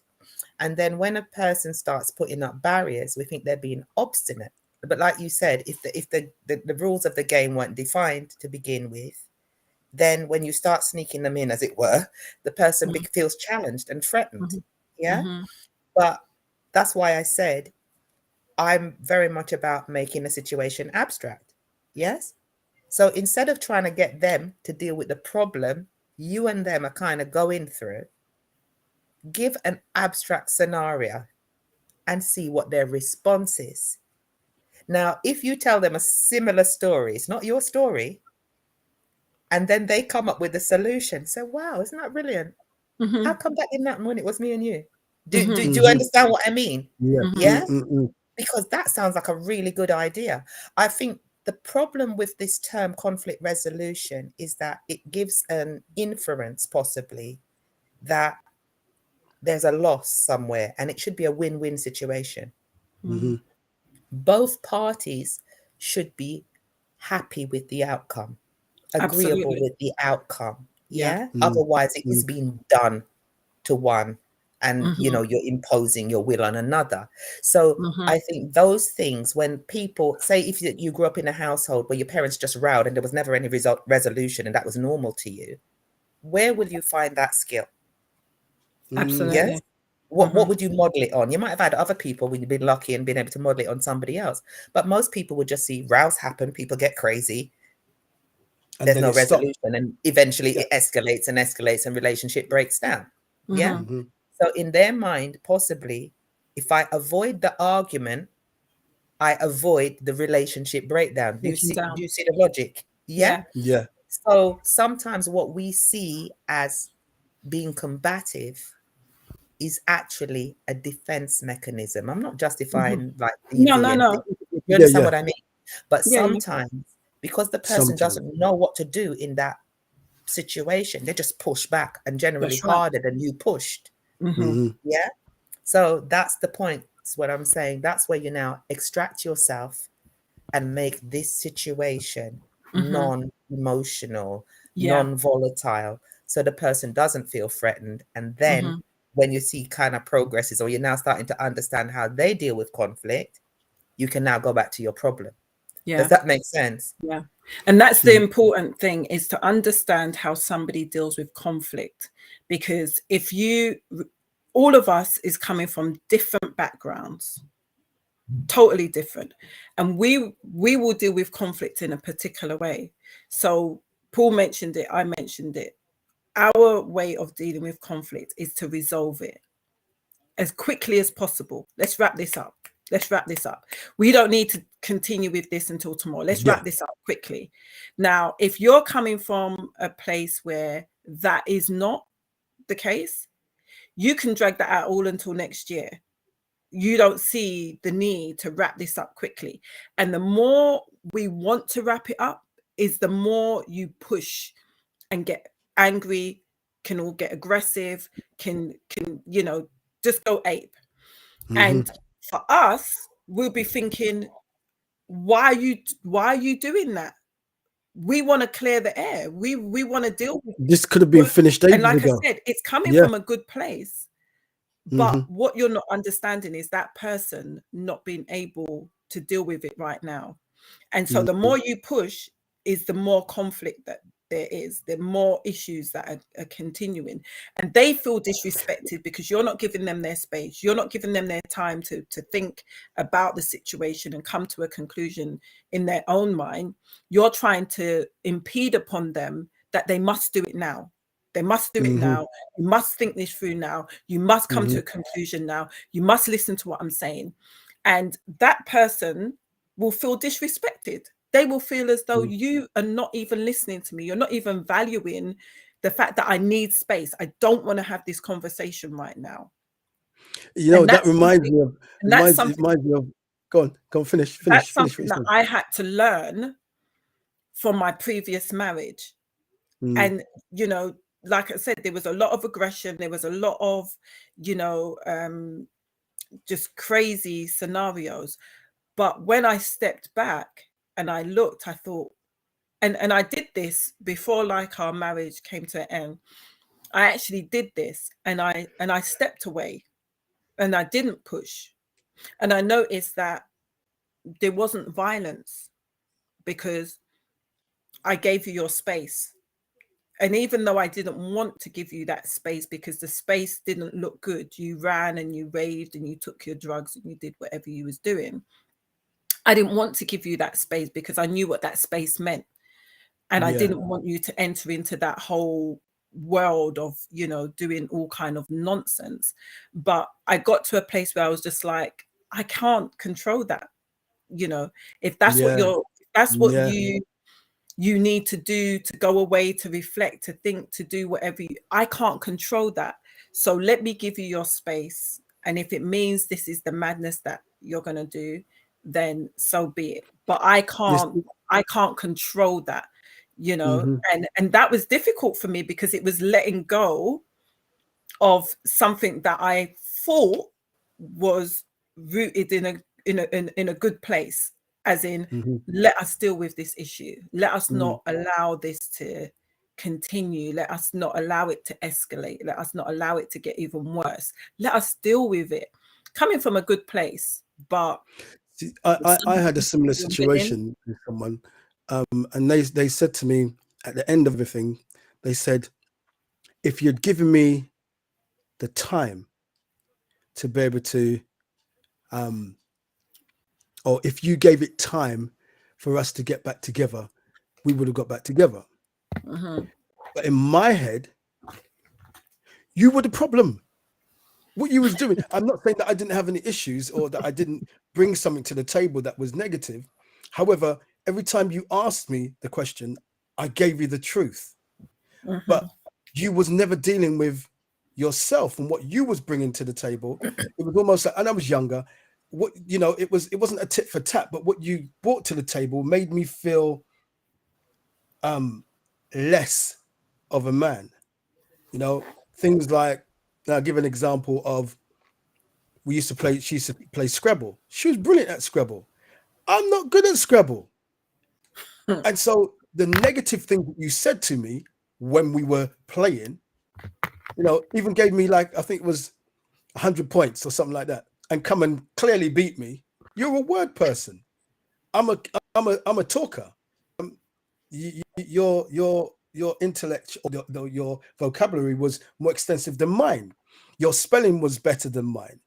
And then when a person starts putting up barriers, we think they're being obstinate. But like you said, if the rules of the game weren't defined to begin with, then when you start sneaking them in, as it were, the person feels challenged and threatened. Mhm. Yeah. mhm. But that's why I said I'm very much about making the situation abstract. Yes. So instead of trying to get them to deal with the problem you and them are kind of going through, give an abstract scenario and see what their response is. Now, if you tell them a similar story, it's not your story, and then they come up with a solution. So, wow, isn't that brilliant? Mhm, How come that didn't happen when it was me and you? Do mhm, you Mhm. understand what I mean? Yeah. mhm. Yeah. Mm, mm, mm. Because that sounds like a really good idea. I think the problem with this term conflict resolution is that it gives an inference, possibly, that there's a loss somewhere and it should be a win-win situation. Mhm. Both parties should be happy with the outcome, agreeable Absolutely. with the outcome. Yeah. Yeah. Mm, Otherwise, it is mm. being done to one, and Mhm, you're imposing your will on another. So mhm. I think those things, when people say, if you grew up in a household where your parents just rowed and there was never any resolution and that was normal to you, where will you find that skill? Absolutely. Yes. What Mhm. would you model it on? You might have had other people when you've been lucky and been able to model it on somebody else, but most people would just see rows happen, people get crazy, And there's then no it stopped. resolution, and eventually Yeah. it escalates and escalates and relationship breaks down. Yeah. Mhm. Mhm. So in their mind, possibly, if I avoid the argument, I avoid the relationship breakdown. Do you Breaking see? down. Do you see the logic? Yeah. Yeah. Yeah. So sometimes what we see as being combative is actually a defense mechanism. I'm not Mhm. justifying like No, EV no, and no. you Yeah. understand Yeah. what I mean? But Yeah, yeah. sometimes because the person Sometimes. doesn't know what to do in that situation, they just push back, and generally That's right. harder than you pushed. Mhm, Mhm. Yeah. So that's the point. That's what I'm saying. That's where you now extract yourself and make this situation mhm. non-emotional, Yeah. non-volatile, so the person doesn't feel threatened. And then Mhm. when you see kind of progresses, or you're now starting to understand how they deal with conflict, you can now go back to your problem. Yeah. Does that make sense? Yeah. And that's the Mhm. important thing, is to understand how somebody deals with conflict. Because if all of us is coming from different backgrounds, totally different, and we will deal with conflict in a particular way. So Paul mentioned it, I mentioned it. Our way of dealing with conflict is to resolve it as quickly as possible. Let's wrap this up. Let's wrap this up. We don't need to continue with this until tomorrow. Let's Yeah. wrap this up quickly. Now, if you're coming from a place where that is not the case, you can drag that out all until next year. You don't see the need to wrap this up quickly. And the more we want to wrap it up, is the more you push and get angry, can all get aggressive, can just go ape. Mhm. And for us, we'll be thinking, why are you doing that? We want to clear the air. We want to deal with This could have been what, finished and ages like ago. I said, it's coming Yeah. from a good place. But Mhm. what you're not understanding is that person not being able to deal with it right now. And so the Mhm. more you push is the more conflict there are more issues that are continuing, and they feel disrespected because you're not giving them their space. You're not giving them their time to think about the situation and come to a conclusion in their own mind. You're trying to impede upon them that they must do it now. They must do it now. You must think this through now. You must come to a conclusion now. You must listen to what I'm saying. And that person will feel disrespected. They will feel as though you are not even listening to me. You're not even valuing the fact that I need space. I don't want to have this conversation right now. You know, that reminds me of, go on, finish. That's something that I had to learn from my previous marriage. And, you know, like I said, there was a lot of aggression. There was a lot of, you know, just crazy scenarios. But when I stepped back and I looked, I thought, and I did this before like our marriage came to an end. I actually did this, and I stepped away and I didn't push. And I noticed that there wasn't violence because I gave you your space. And even though I didn't want to give you that space because the space didn't look good, you ran and you raved and you took your drugs and you did whatever you was doing. I didn't want to give you that space because I knew what that space meant. And I didn't want you to enter into that whole world of, you know, doing all kind of nonsense. But I got to a place where I was just like, I can't control that. You know, if that's what you need to do, to go away, to reflect, to think, to do whatever, I can't control that. So let me give you your space. And if it means this is the madness that you're going to do, then so be it. But I can't control that, you know. And that was difficult for me because it was letting go of something that I thought was rooted in a good place, as in let us deal with this issue. Let us not allow this to continue. Let us not allow it to escalate. Let us not allow it to get even worse. Let us deal with it coming from a good place. But see, I had a similar situation with someone, and they said to me at the end of everything, they said, if you'd given me the time to be able to, or if you gave it time for us to get back together, we would have got back together. But in my head, you were the problem. What you was doing, I'm not saying that I didn't have any issues or that I didn't bring something to the table that was negative. However, every time you asked me the question, I gave you the truth. But you was never dealing with yourself and what you was bringing to the table. It was almost like, and I was younger, what, you know, it wasn't a tit for tat, but what you brought to the table made me feel less of a man. You know, things like, I'll give an example of, she used to play Scrabble. She was brilliant at Scrabble. I'm not good at Scrabble. And so the negative thing that you said to me when we were playing, you know, even gave me like, I think it was 100 points or something like that, and come and clearly beat me. You're a word person. I'm a talker. Your intellect, or your vocabulary was more extensive than mine. Your spelling was better than mine.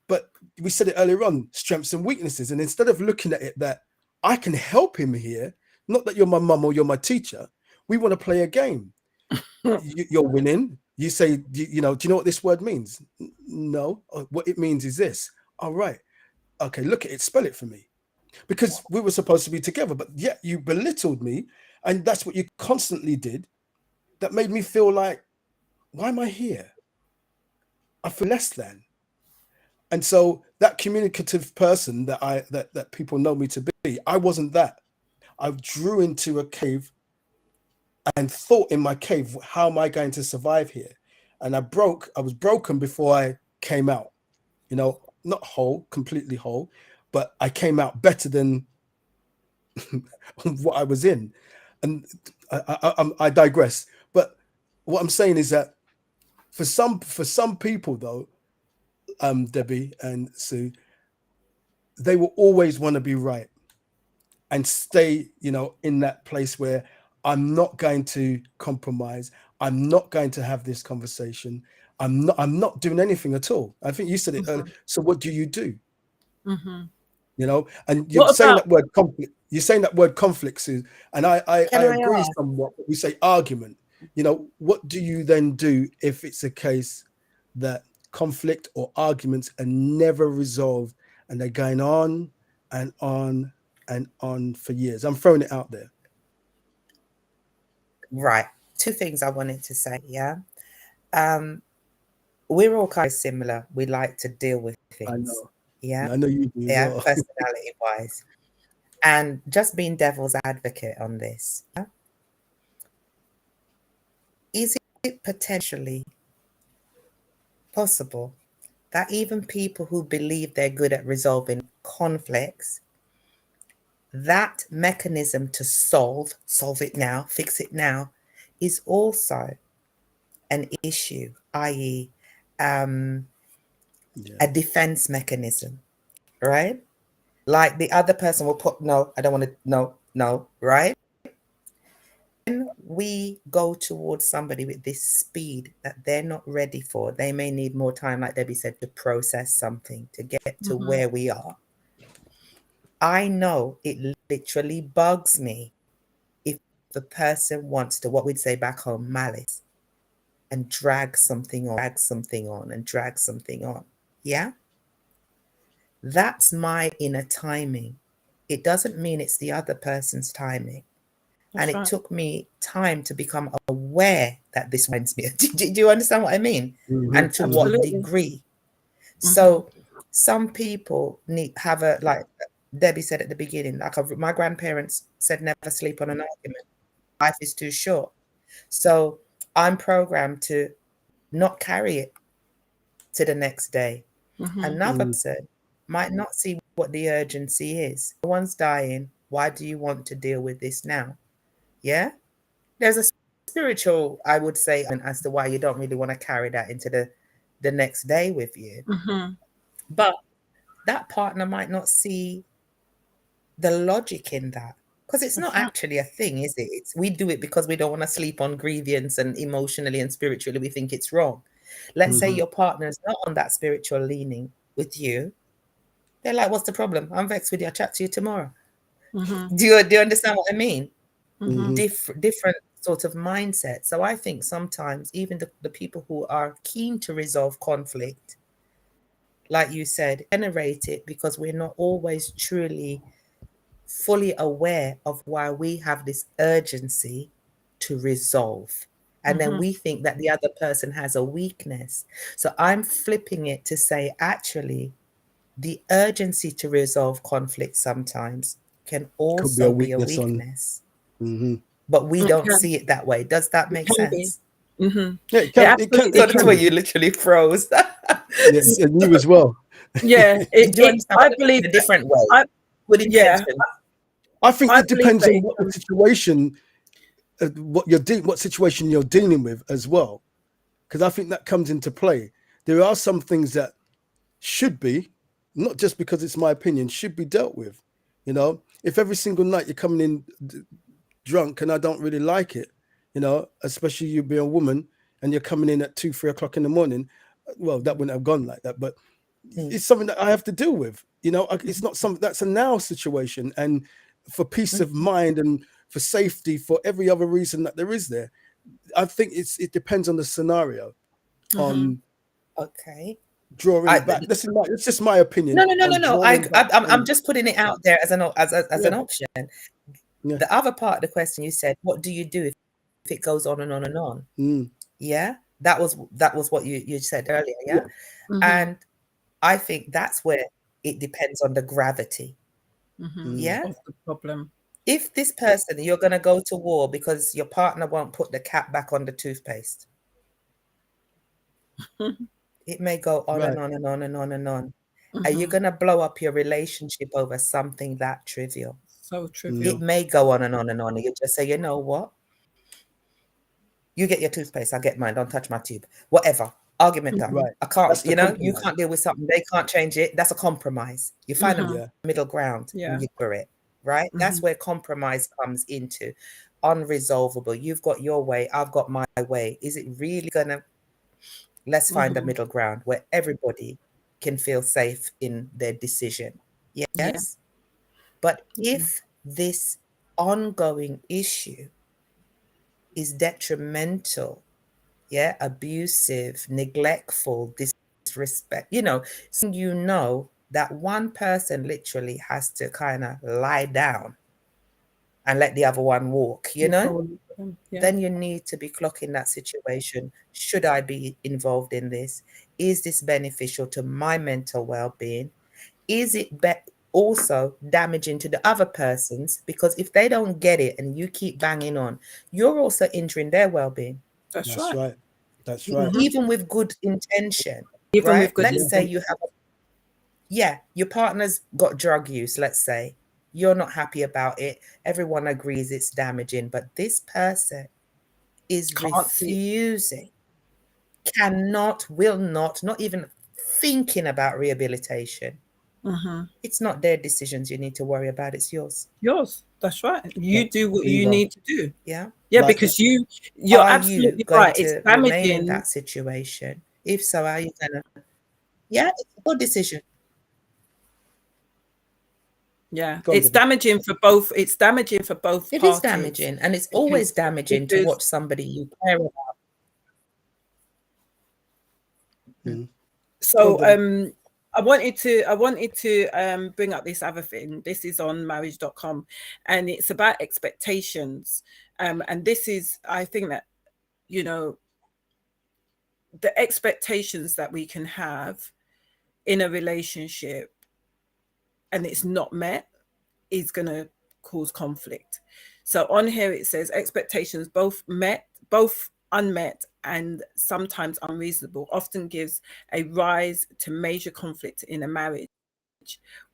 But we said it earlier on, strengths and weaknesses. And instead of looking at it that I can help him here, not that you're my mum or you're my teacher, we want to play a game. You're winning. You say, you know, do you know what this word means? No. What it means is this. All right. Okay, look at it. Spell it for me. Because we were supposed to be together, but yet you belittled me. And that's what you constantly did. That made me feel like, why am I here? I feel less than. And so that communicative person that people know me to be, I wasn't that. I drew into a cave and thought in my cave, how am I going to survive here? And I was broken before I came out, you know, not whole, completely whole, but I came out better than what I was in. And I digress. But what I'm saying is that for some people though, Debbie and Sue, they will always want to be right and stay, you know, in that place where I'm not going to compromise. I'm not going to have this conversation. I'm not doing anything at all. I think you said it earlier. So what do you do? You know, and you're saying that word conflict. You're saying that word conflict, Sue, and I agree somewhat. We say argument. You know, what do you then do if it's a case that conflict or arguments are never resolved and they're going on and on and on for years? I'm throwing it out there. Right. Two things I wanted to say. Yeah. We're all kind of similar. We like to deal with things. I know. Yeah. I know you do. Yeah. Well. Personality wise. And just being devil's advocate on this. Yeah? Is it potentially possible that even people who believe they're good at resolving conflicts, that mechanism to solve it now, fix it now, is also an issue, i.e., a defense mechanism, right? Like the other person will put, no, I don't want to, no, right? When we go towards somebody with this speed that they're not ready for, they may need more time, like Debbie said, to process something, to get to where we are. I know it literally bugs me if the person wants to, what we'd say back home, malice, and drag something on. Yeah? That's my inner timing. It doesn't mean it's the other person's timing. And it took me time to become aware that this winds me. Do you understand what I mean? And to what degree? So some people have a, like Debbie said at the beginning, like my grandparents said, never sleep on an argument. Life is too short. So I'm programmed to not carry it to the next day. Another person might not see what the urgency is. No one's dying. Why do you want to deal with this now? Yeah, there's a spiritual, I would say, as to why you don't really want to carry that into the next day with you. But that partner might not see the logic in that, because it's not actually a thing, is it? We do it because we don't want to sleep on grievance, and emotionally and spiritually we think it's wrong. Let's say your partner is not on that spiritual leaning with you. They're like, what's the problem? I'm vexed with you. I'll chat to you tomorrow. Do you understand what I mean? Different sort of mindset. So I think sometimes even the people who are keen to resolve conflict, like you said, generate it because we're not always truly fully aware of why we have this urgency to resolve. And then we think that the other person has a weakness. So I'm flipping it to say, actually, the urgency to resolve conflict sometimes can also be a weakness. But we don't see it that way. Does that make sense? Yeah, it can. So that's where you literally froze. Yes, and you as well. Yeah, I believe a different way. I think it depends on what the situation, what situation you're dealing with as well, because I think that comes into play. There are some things that should be, not just because it's my opinion, should be dealt with. You know, if every single night you're coming in drunk and I don't really like it, you know, especially you being a woman and you're coming in at 2-3 o'clock in the morning, well, that wouldn't have gone like that, but it's something that I have to deal with. You know, it's not something that's a now situation, and for peace of mind and for safety, for every other reason that there is there, I think it depends on the scenario. On drawing it back. It's just my opinion. No. I'm just putting it out there as an option. Yeah. The other part of the question you said, what do you do if it goes on and on and on? Yeah, that was what you said earlier. Yeah, and I think that's where it depends on the gravity. Yeah, what's the problem? If this person, you're going to go to war because your partner won't put the cap back on the toothpaste, it may go on and on and on and on and on. Are you going to blow up your relationship over something that trivial? So trivial. It may go on and on and on. And you just say, you know what? You get your toothpaste, I'll get mine. Don't touch my tube. Whatever. Argument done. I can't, you can't deal with something. They can't change it. That's a compromise. You find a middle ground and you do it, right? That's where compromise comes into. unresolvable. You've got your way, I've got my way. Is it really gonna, let's find a middle ground where everybody can feel safe in their decision. Yes. Yeah. But if this ongoing issue is detrimental, abusive, neglectful, disrespect, so you know that one person literally has to kind of lie down and let the other one walk, then you need to be clocking that situation. Should I be involved in this? Is this beneficial to my mental well-being? Is it also damaging to the other person's? Because if they don't get it and you keep banging on, you're also injuring their well-being. That's right. That's right. Even with good intention. Even right? with good Let's say you have, your partner's got drug use, let's say. You're not happy about it. Everyone agrees it's damaging, but this person is refusing, will not even thinking about rehabilitation. It's not their decisions you need to worry about. It's yours. That's right. You do what you need to do. Yeah. Like, because you're absolutely right. It's damaging. Remain in that situation. If so, are you gonna? Yeah, it's a good decision. Yeah, it's damaging for both. It's damaging for both parties. It is damaging, and it's always damaging to watch somebody you care about. So, I wanted to bring up this other thing. This is on marriage.com, and it's about expectations. And this is, I think that, the expectations that we can have in a relationship and it's not met is going to cause conflict. So on here it says expectations both unmet and sometimes unreasonable often gives a rise to major conflict in a marriage.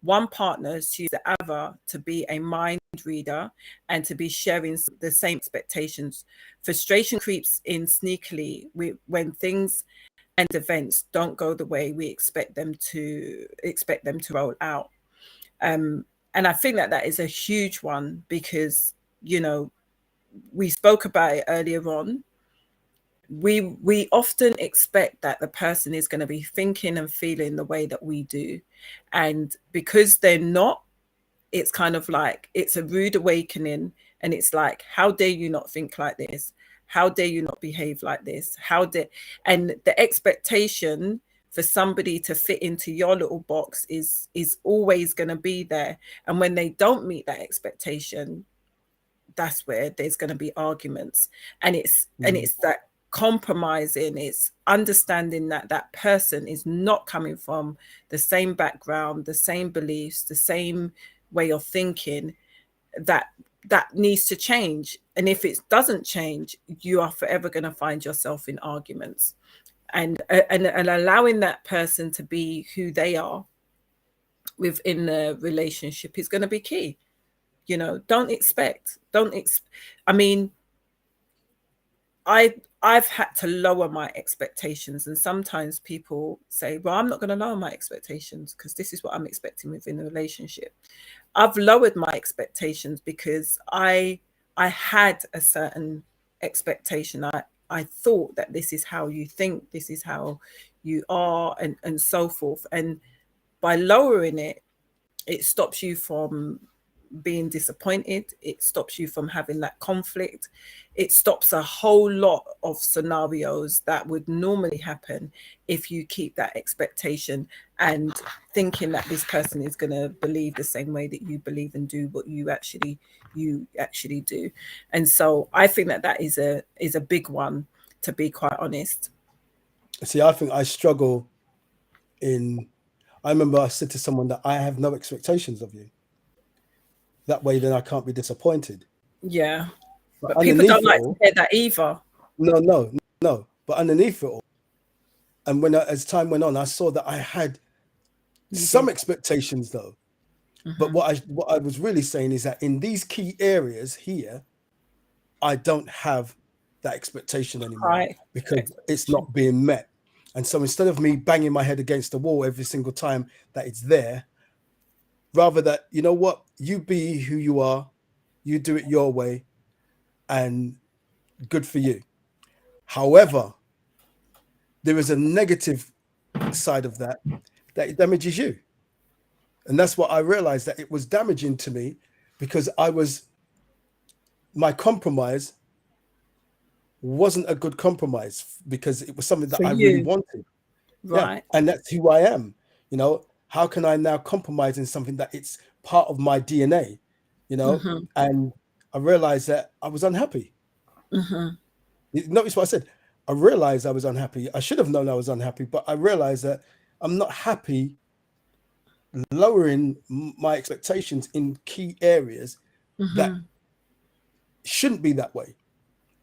One partner assumes the other to be a mind reader and to be sharing the same expectations. Frustration creeps in sneakily when things and events don't go the way we expect them to roll out. And I think that is a huge one because, we spoke about it earlier on. We often expect that the person is going to be thinking and feeling the way that we do. And because they're not, it's kind of like, it's a rude awakening. And it's like, how dare you not think like this? How dare you not behave like this? And the expectation for somebody to fit into your little box is always going to be there. And when they don't meet that expectation, that's where there's going to be arguments. And it's that compromising, it's understanding that that person is not coming from the same background, the same beliefs, the same way of thinking, that needs to change. And if it doesn't change, you are forever going to find yourself in arguments. And allowing that person to be who they are within the relationship is going to be key. I mean, I've had to lower my expectations, and sometimes people say, well, I'm not going to lower my expectations because this is what I'm expecting within a relationship. I've lowered my expectations because I had a certain expectation. I thought that this is how you think, this is how you are, and so forth. And by lowering it, it stops you from being disappointed. It stops you from having that conflict. It stops a whole lot of scenarios that would normally happen if you keep that expectation and thinking that this person is going to believe the same way that you believe and do what you actually do. And so I think that is a big one, to be quite honest. See, I think I struggle I remember I said to someone that I have no expectations of you. That way, then I can't be disappointed. Yeah. But people don't like to hear that either. No. But underneath it all, and as time went on, I saw that I had some expectations though. But what I was really saying is that in these key areas here, I don't have that expectation anymore because it's not being met. And so instead of me banging my head against the wall every single time that it's there, rather that, you know what, you be who you are, you do it your way, and good for you. However, there is a negative side of that it damages you. And that's what I realized, that it was damaging to me because my compromise wasn't a good compromise because it was something that For I you. really wanted. Right. Yeah. And that's who I am. You know, how can I now compromise in something that it's part of my DNA, you know? Mhm. And I realized that I was unhappy. Mhm. Notice what I said. I realized I was unhappy. I should have known I was unhappy, but I realized that I'm not happy lowering my expectations in key areas that Mhm. shouldn't be that way,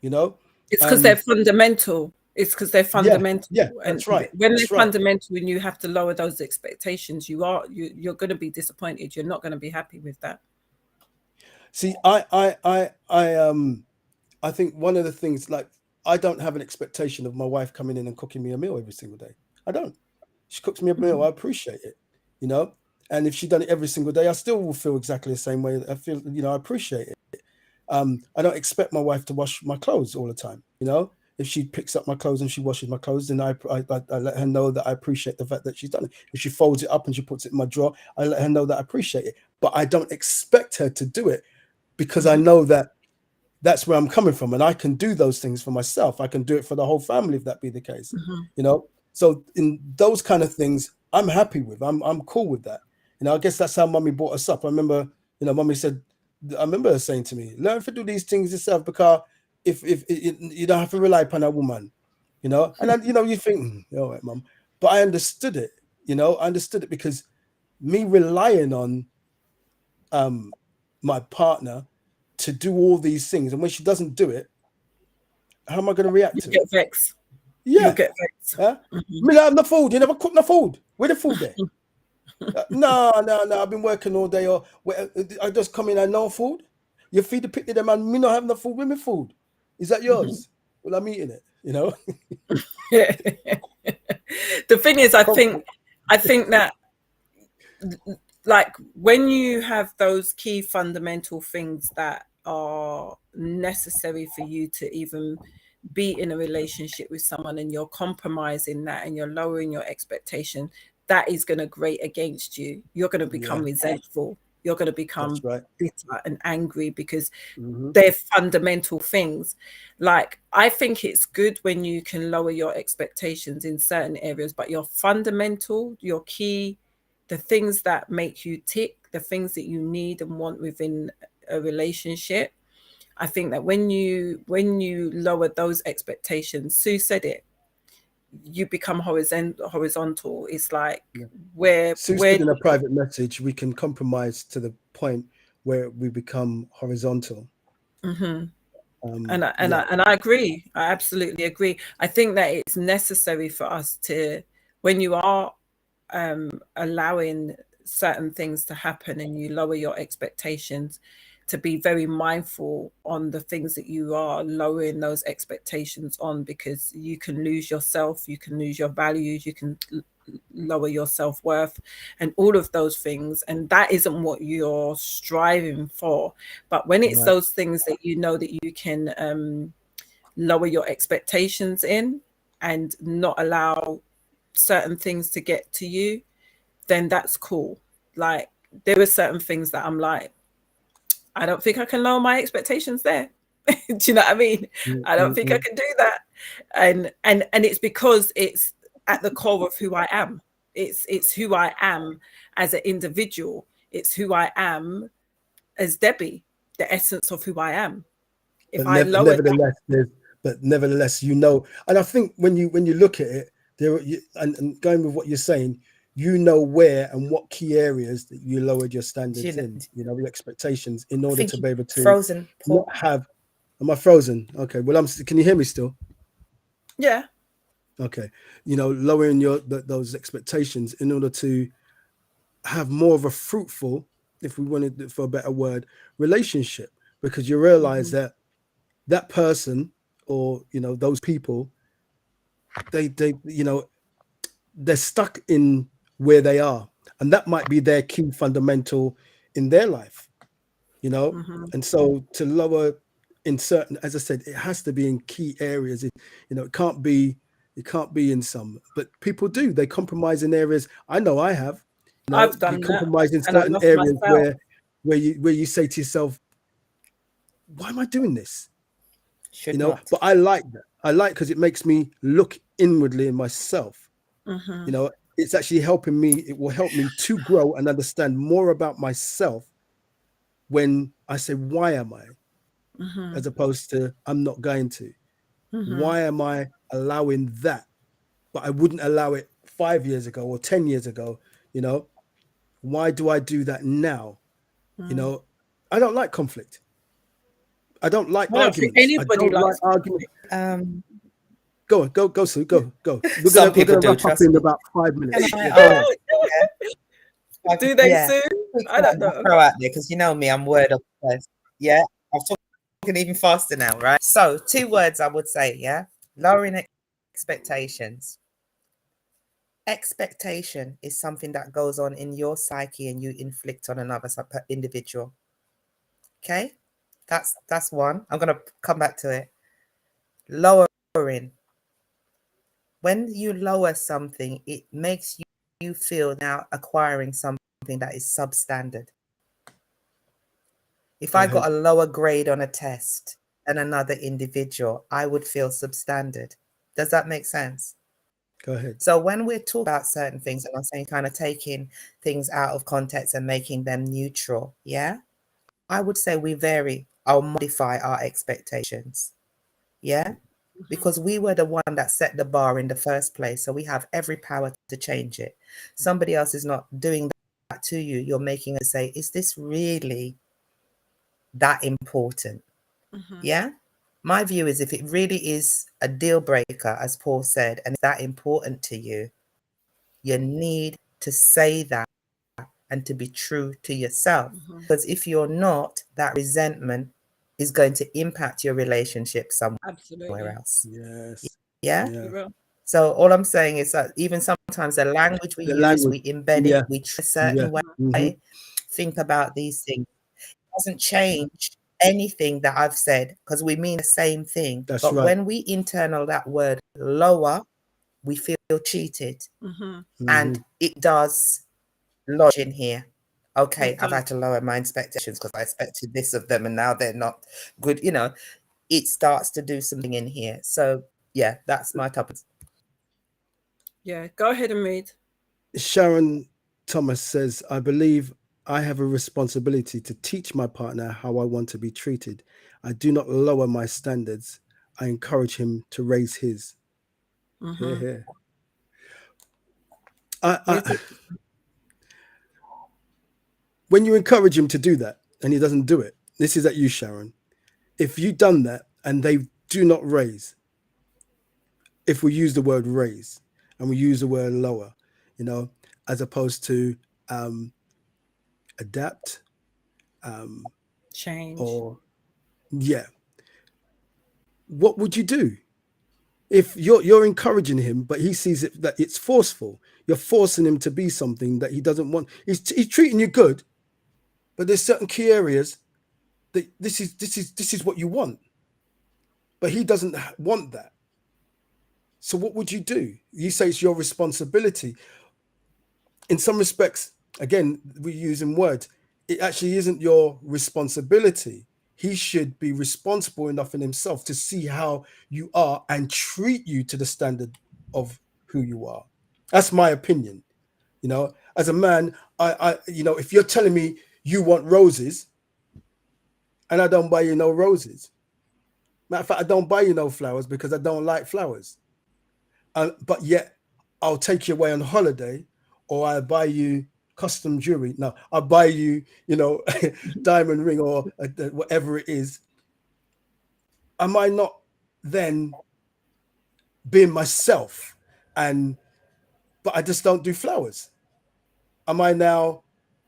you know? It's because they're fundamental. It's because they're fundamental. Yeah, and that's right. when That's they're right. fundamental and you have to lower those expectations, you're going to be disappointed. You're not going to be happy with that. See, I think one of the things, like, I don't have an expectation of my wife coming in and cooking me a meal every single day. I don't. She cooks me a meal. I appreciate it, you know? And if she done it every single day, I still will feel exactly the same way. I feel, you know, I appreciate it. I don't expect my wife to wash my clothes all the time, you know? If she picks up my clothes and she washes my clothes, then I let her know that I appreciate the fact that she's done it. If she folds it up and she puts it in my drawer, I let her know that I appreciate it. But I don't expect her to do it because I know that that's where I'm coming from, and I can do those things for myself. I can do it for the whole family if that be the case, you know. So in those kind of things, I'm happy with. I'm cool with that. You know, I guess that's how Mummy brought us up. I remember, you know, Mummy said, I remember her saying to me, "Learn to do these things yourself, because if you don't have to rely upon a woman, you know." And then, you know, you think, all right, Mum, but I understood it. You know, I understood it because me relying on my partner to do all these things, and when she doesn't do it, how am I going to react You to get it? vexed. Yeah. You get vexed. Huh? Me not have no food. You never cook no food. Where the food there? No. I've been working all day, or I just come in and no food. You feed the picnic them, and me not have no food. Where me food? Is that yours? Well, I'm eating it. You know. The thing is, I think that, like, when you have those key fundamental things that are necessary for you to even be in a relationship with someone, and you're compromising that and you're lowering your expectation, that is going to grate against you. You're going to become resentful. You're going to become bitter and angry because they're fundamental things. Like, I think it's good when you can lower your expectations in certain areas, but your fundamental, your key, the things that make you tick, the things that you need and want within a relationship, I think that when you lower those expectations, Sue said it, you become horizontal. It's like, where said in a private message, we can compromise to the point where we become horizontal. And I agree. I absolutely agree. I think that it's necessary for us to, when you are allowing certain things to happen and you lower your expectations, to be very mindful on the things that you are lowering those expectations on, because you can lose yourself, you can lose your values, you can lower your self-worth and all of those things, and that isn't what you're striving for. But when it's those things that you know that you can lower your expectations in and not allow certain things to get to you, then that's cool. Like, there are certain things that I'm like, I don't think I can lower my expectations there. Do you know what I mean? I don't think I can do that. And it's because it's at the core of who I am. It's who I am as an individual. It's who I am as Debbie, the essence of who I am. If I lower nevertheless, you know, and I think when you look at it, and going with what you're saying, you know where and what key areas that you lowered your standards in, you know, your expectations, in order to be able to not have. Am I frozen? Okay. Well, can you hear me still? Yeah. Okay. You know, lowering those expectations in order to have more of a fruitful, if we wanted for a better word, relationship, because you realize that person, or, you know, those people, they you know, they're stuck in where they are, and that might be their key fundamental in their life, you know. And so to lower in certain, as I said, it has to be in key areas. It can't be in some, but people do. They compromise in areas. I know I have. I've done you that, compromise in and I certain lost areas myself. where you say to yourself, why am I doing this? Should not. But I like that. I like, because it makes me look inwardly in myself. It's actually helping me. It will help me to grow and understand more about myself when I say, why am I? As opposed to, I'm not going to. Why am I allowing that? But I wouldn't allow it 5 years ago or 10 years ago. Why do I do that now? I don't like conflict. I don't like I don't think arguments. anybody I don't likes like arguments. Go, Sue. Go. Some people we're do, gonna wrap up trust in me. about 5 minutes. Can I- Yeah, oh, Do they, yeah. Sue? I don't know. Throw out there, because you know me, I'm word obsessed. Yeah, I'm talking even faster now, right? So 2 words I would say, yeah, lowering expectations. Expectation is something that goes on in your psyche and you inflict on another individual. Okay, that's one. I'm gonna come back to it. Lowering. When you lower something, it makes you feel now acquiring something that is substandard. If I got a lower grade on a test than another individual, I would feel substandard. Does that make sense? Go ahead. So when we're talking about certain things, and I'm saying kind of taking things out of context and making them neutral, yeah, I would say we vary or modify our expectations, yeah, because we were the one that set the bar in the first place. So we have every power to change it. Somebody else is not doing that to you. You're making us say, is this really that important? Yeah, my view is, if it really is a deal breaker, as Paul said, and it's that important to you, you need to say that and to be true to yourself. Because if you're not, that resentment is going to impact your relationship somewhere else. Yes. Yeah. So all I'm saying is that even sometimes the language we use, we embed it, we treat a certain way. Think about these things. It doesn't change anything that I've said, because we mean the same thing. That's but right. when we internal that word lower, we feel cheated. And it does lodge in here. Okay, I've had to lower my expectations because I expected this of them and now they're not good. It starts to do something in here. So yeah, that's my topic. Yeah, go ahead and read. Sharon Thomas says, I believe I have a responsibility to teach my partner how I want to be treated. I do not lower my standards. I encourage him to raise his. Here. When you encourage him to do that and he doesn't do it, this is at you, Sharon. If you've done that and they do not raise, if we use the word raise and we use the word lower, as opposed to adapt, change, what would you do? If you're encouraging him, but he sees it that it's forceful, you're forcing him to be something that he doesn't want. He's treating you good, but there's certain key areas that this is what you want, but he doesn't want that. So what would you do? You say it's your responsibility. In some respects, again, we're using words. It actually isn't your responsibility. He should be responsible enough in himself to see how you are and treat you to the standard of who you are. That's my opinion. As a man, I if you're telling me you want roses and I don't buy you no roses, matter of fact, I don't buy you no flowers because I don't like flowers. But yet I'll take you away on holiday, or I buy you custom jewelry. No, I'll buy you, diamond ring or whatever it is. Am I not then being myself? But I just don't do flowers. Am I now?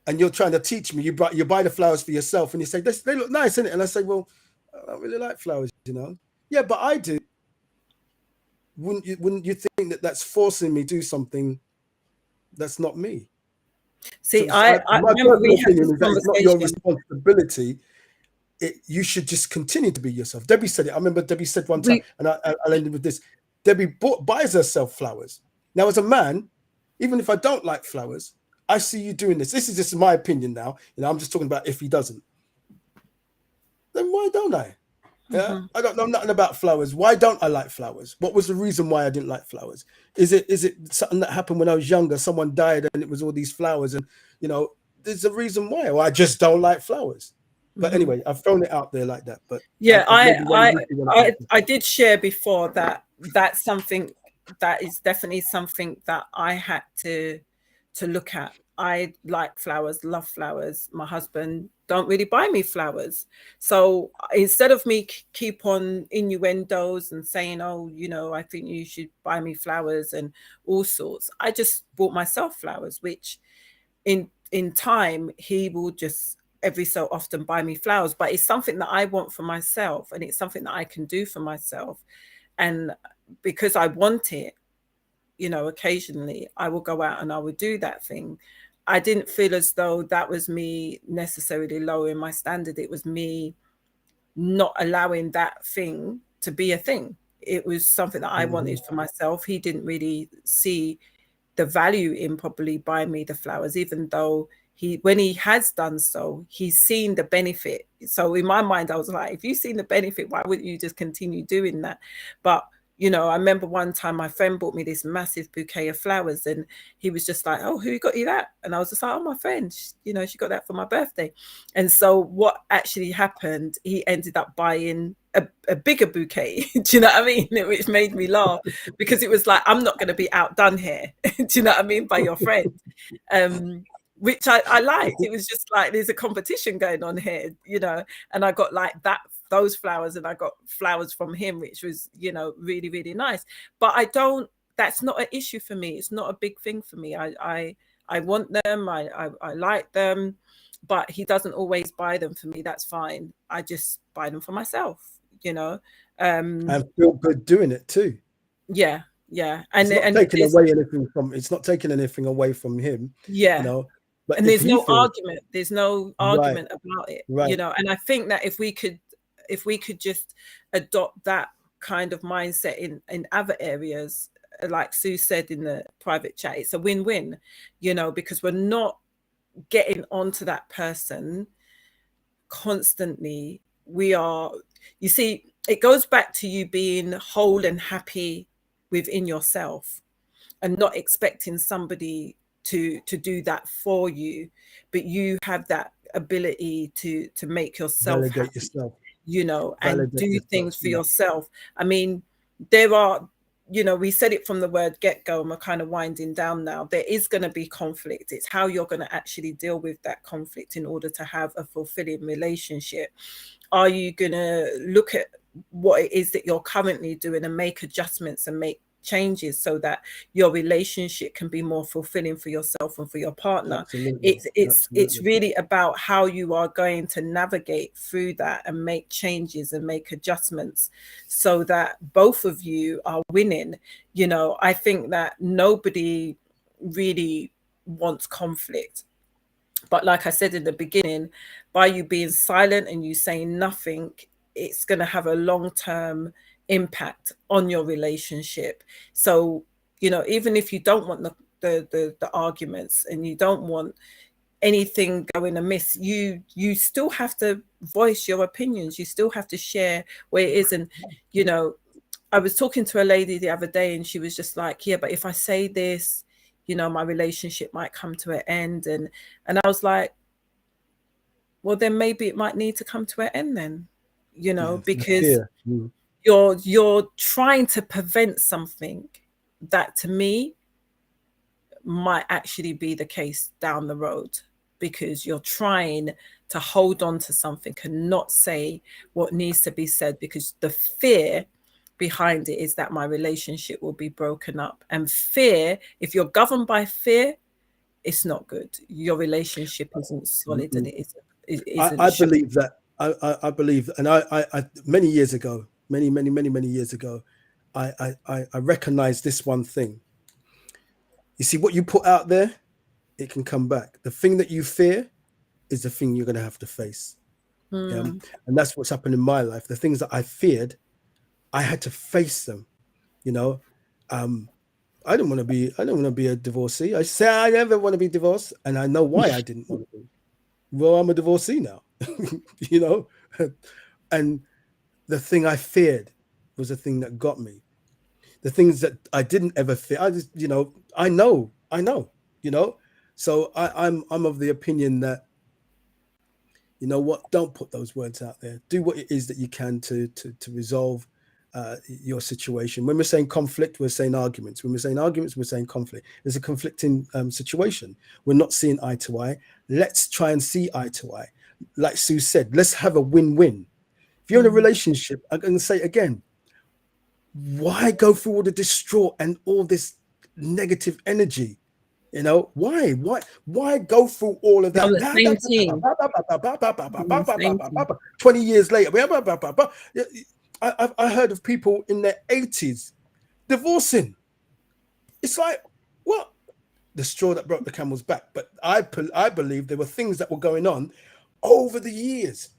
And you're trying to teach me. You buy the flowers for yourself, and you say they look nice, innit? And I say, well, I don't really like flowers, Yeah, but I do. Wouldn't you think that that's forcing me to do something that's not me? See, So I my remember we had opinion this is that it's not your conversation. responsibility you should just continue to be yourself. Debbie said it. I remember Debbie said one time, and I'll end with this. Debbie buys herself flowers. Now, as a man, even if I don't like flowers, I see you doing this. This is just my opinion now. I'm just talking about if he doesn't. Then why don't I? Yeah, I don't know nothing about flowers. Why don't I like flowers? What was the reason why I didn't like flowers? Is it something that happened when I was younger? Someone died and it was all these flowers, and there's a reason why. Or I just don't like flowers. But anyway, I've thrown it out there like that. But yeah, I did share before that that's something that is definitely something that I had to look at. I like flowers, love flowers. My husband don't really buy me flowers. So instead of me keep on innuendos and saying, oh, I think you should buy me flowers and all sorts, I just bought myself flowers, which in time, he will just every so often buy me flowers. But it's something that I want for myself, and it's something that I can do for myself. And because I want it, occasionally I will go out and I will do that thing. I didn't feel as though that was me necessarily lowering my standard. It was me not allowing that thing to be a thing. It was something that I wanted for myself. He didn't really see the value in probably buying me the flowers, even though when he has done so, he's seen the benefit. So in my mind, I was like, if you've seen the benefit, why wouldn't you just continue doing that? But I remember one time my friend bought me this massive bouquet of flowers, and he was just like, oh, who got you that? And I was just like, oh, my friend, she got that for my birthday. And so what actually happened, he ended up buying a bigger bouquet. Do you know what I mean? Which made me laugh, because it was like, I'm not going to be outdone here. Do you know what I mean? By your friend. Which I liked. It was just like, there's a competition going on here, and I got like those flowers, and I got flowers from him, which was, really, really nice. But that's not an issue for me. It's not a big thing for me. I want them. I like them, but he doesn't always buy them for me. That's fine. I just buy them for myself, I feel good doing it too. Yeah. And it's not taking anything away from him. Yeah. But and there's no argument. There's no argument about it. Right. And I think that if we could just adopt that kind of mindset in other areas, like Sue said in the private chat, it's a win-win, because we're not getting onto that person constantly. You see, it goes back to you being whole and happy within yourself, and not expecting somebody to do that for you, but you have that ability to make yourself validate happy, yourself, and validate do yourself, things for yourself. I mean, there are, we said it from the word get-go, and we're kind of winding down now. There is going to be conflict. It's how you're going to actually deal with that conflict in order to have a fulfilling relationship. Are you going to look at what it is that you're currently doing and make adjustments and make changes so that your relationship can be more fulfilling for yourself and for your partner? Absolutely. It's really about how you are going to navigate through that and make changes and make adjustments so that both of you are winning. I think that nobody really wants conflict, but like I said in the beginning, by you being silent and you saying nothing, it's going to have a long-term impact on your relationship. So even if you don't want the arguments and you don't want anything going amiss, you still have to voice your opinions. You still have to share where it is. And I was talking to a lady the other day, and she was just like, yeah, but if I say this, my relationship might come to an end. And I was like, well, then maybe it might need to come to an end then, because you're trying to prevent something that, to me, might actually be the case down the road, because you're trying to hold on to something and not say what needs to be said, because the fear behind it is that my relationship will be broken up. And fear, if you're governed by fear, it's not good. Your relationship isn't solid, and it isn't. I believe that. I believe, and I many years ago, many years ago, I recognized this one thing. You see, what you put out there, it can come back. The thing that you fear is the thing you're going to have to face. Mm. And that's what's happened in my life. The things that I feared, I had to face them. You know, I don't want to be a divorcee. I say I never want to be divorced, and I know why I didn't want to be. Well, I'm a divorcee now. You know, and the thing I feared was the thing that got me. The things that I didn't ever fear, I just, you know, I know, you know. So I'm of the opinion that, you know what, don't put those words out there. Do what it is that you can to resolve your situation. When we're saying conflict, we're saying arguments. When we're saying arguments, we're saying conflict. There's a conflicting situation. We're not seeing eye to eye. Let's try and see eye to eye. Like Sue said, let's have a win-win. If you're in a relationship, I'm going to say again, why go through all the distraught and all this negative energy? You know, why go through all of that? On the same team. 20 years later, I heard of people in their 80s divorcing. It's like, what? The straw that broke the camel's back. But I believe there were things that were going on over the years.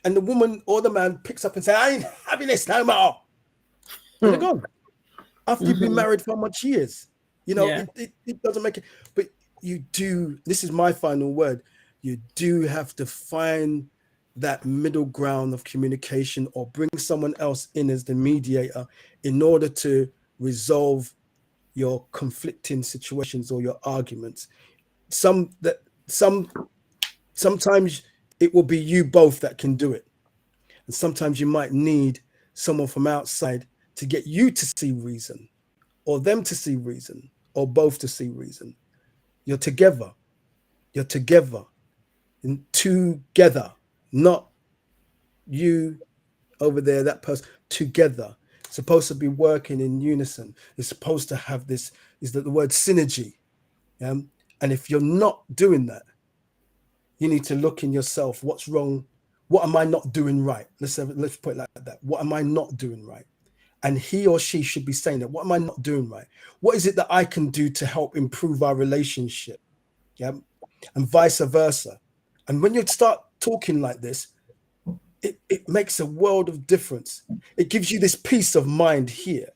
And the woman or the man picks up and says, I ain't having this no more. And they're gone. After you've been married for much years. You know, it doesn't make it. But you do, this is my final word, you do have to find that middle ground of communication or bring someone else in as the mediator in order to resolve your conflicting situations or your arguments. Sometimes it will be you both that can do it. And sometimes you might need someone from outside to get you to see reason, or them to see reason, or both to see reason. You're together, and together, not you over there, that person, together. It's supposed to be working in unison. It's supposed to have this, is that the word synergy. And if you're not doing that, you need to look in yourself. What's wrong? What am I not doing right? Let's put it like that. What am I not doing right? And he or she should be saying that. What am I not doing right? What is it that I can do to help improve our relationship? Yeah. And vice versa. And when you start talking like this, it makes a world of difference. It gives you this peace of mind here.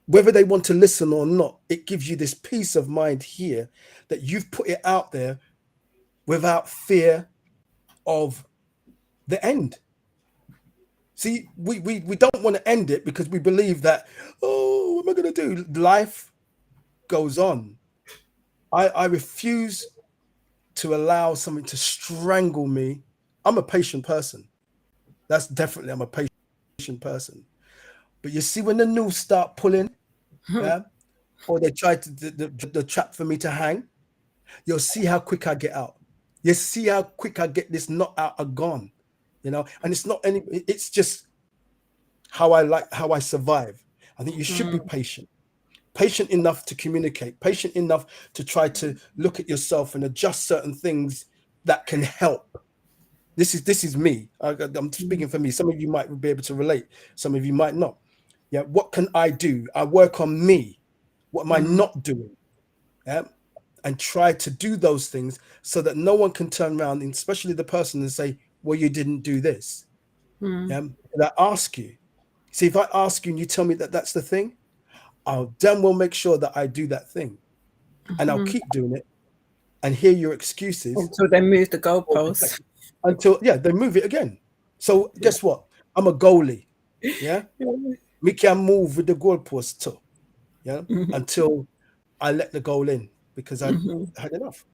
Whether they want to listen or not, it gives you this peace of mind here that you've put it out there without fear of the end. See, we don't want to end it because we believe that, oh, what am I going to do? Life goes on. I refuse to allow something to strangle me. I'm a patient person. That's definitely, I'm a patient person. But you see, when the noose start pulling, yeah, or they try to the trap for me to hang, you'll see how quick I get out. You see how quick I get this knot out of gone. You know, and it's not any, it's just how I survive. I think you should be patient enough to communicate, patient enough to try to look at yourself and adjust certain things that can help. This is me. I'm speaking for me. Some of you might be able to relate. Some of you might not. Yeah. What can I do? I work on me. What am I not doing? Yeah. And try to do those things so that no one can turn around, and especially the person, and say, well, you didn't do this. Yeah. And I ask you. See, if I ask you and you tell me that that's the thing, I'll damn well make sure that I do that thing. And I'll keep doing it and hear your excuses. Until they move the goalposts. Until, they move it again. So guess what? I'm a goalie. Yeah. We can move with the goalpost too. Yeah. Until I let the goal in because I had enough.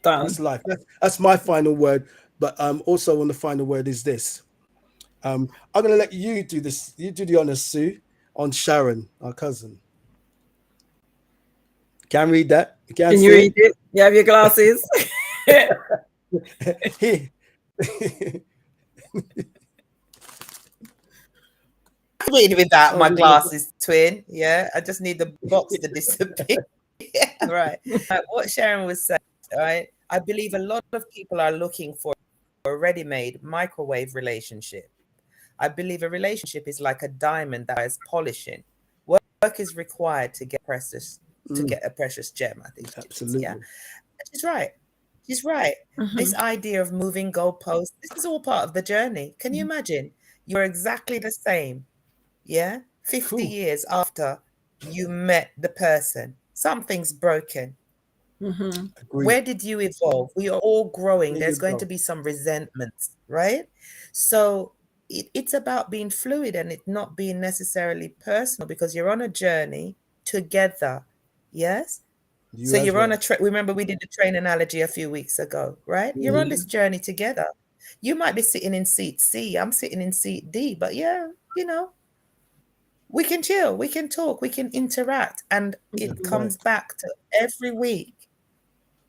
Done. That's life. That's my final word. But also on the final word is this. I'm going to let you do this. You do the honors, Sue, on Sharon, our cousin. Can read that? Can you read it? You have your glasses. Read without my glasses, twin. Yeah, I just need the box to disappear. Yeah, right. What Sharon was saying, right? I believe a lot of people are looking for a ready-made microwave relationship. I believe a relationship is like a diamond that is polishing. Work is required to get precious, to get a precious gem. I think. Absolutely. Yeah, she's right. She's right. Mhm. This idea of moving goalposts, this is all part of the journey. Can you imagine? You're exactly the same. Yeah. 50 Cool. years after you met the person, something's broken. Mhm. Agreed. Where did you evolve? We are all growing. There There's you going go. to be some resentments, right? So it's about being fluid and it not being necessarily personal because you're on a journey together. Yes. You So as you're on well. a remember we did the train analogy a few weeks ago, right? You're on Mhm. this journey together. You might be sitting in seat C, I'm sitting in seat D, but yeah, you know, we can chill, we can talk, we can interact. And it That's comes right. back to every week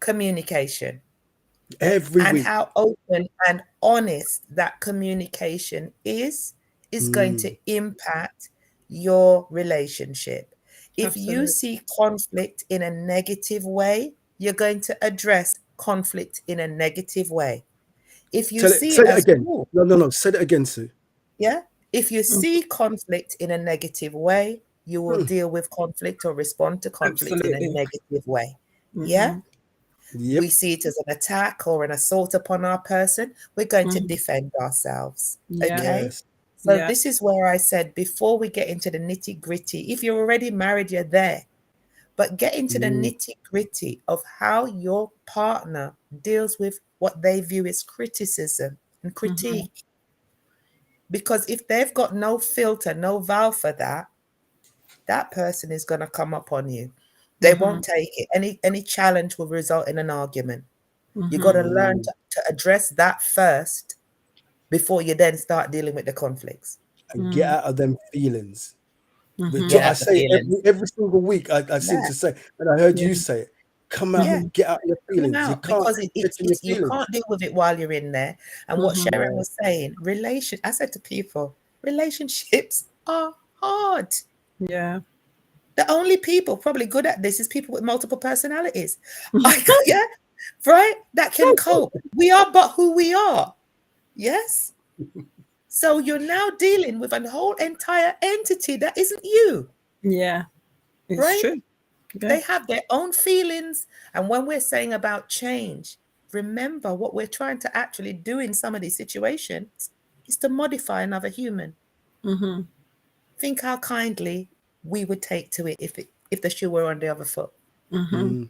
communication Every and week. how open and honest that communication is going to impact your relationship. If you Absolutely. see conflict in a negative way, you're going to address conflict in a negative way. If you see Say it it as again. cool, No. Say it again, Sue. yeah. If you Mhm. see conflict in a negative way, you will Mm. deal with conflict or respond to conflict in a Absolutely. negative way. Yeah. Mhm. Yep. We see it as an attack or an assault upon our person, we're going to Mhm. defend ourselves. Yeah. Okay. Yes. So Yeah. this is where I said before we get into the nitty gritty, if you're already married, you're there. But get into the nitty gritty of how your partner deals with what they view as criticism and critique. Because if they've got no filter, no valve for that, that person is going to come up on you. They won't take it. Any challenge will result in an argument. You got to learn to address that first before you then start dealing with the conflicts. And get out of them feelings. Which Get I out the say feelings. every single week. I seem Yeah. to say, and I heard Yeah. you say it. Come out, Yeah. get out your Come feelings. You out can't because get in your you feelings. can't deal with it while you're in there. And what Mhm. Sharon was saying, I said to people, relationships are hard. Yeah. The only people probably good at this is people with multiple personalities. Yeah, right? That can cope. We are but who we are. Yes. So you're now dealing with a whole entire entity that isn't you. Yeah. It's Right? true. Yeah. They have their own feelings. And when we're saying about change, remember what we're trying to actually do in some of these situations is to modify another human. Mm-hmm. Think how kindly we would take to it if the shoe were on the other foot. Mm-hmm.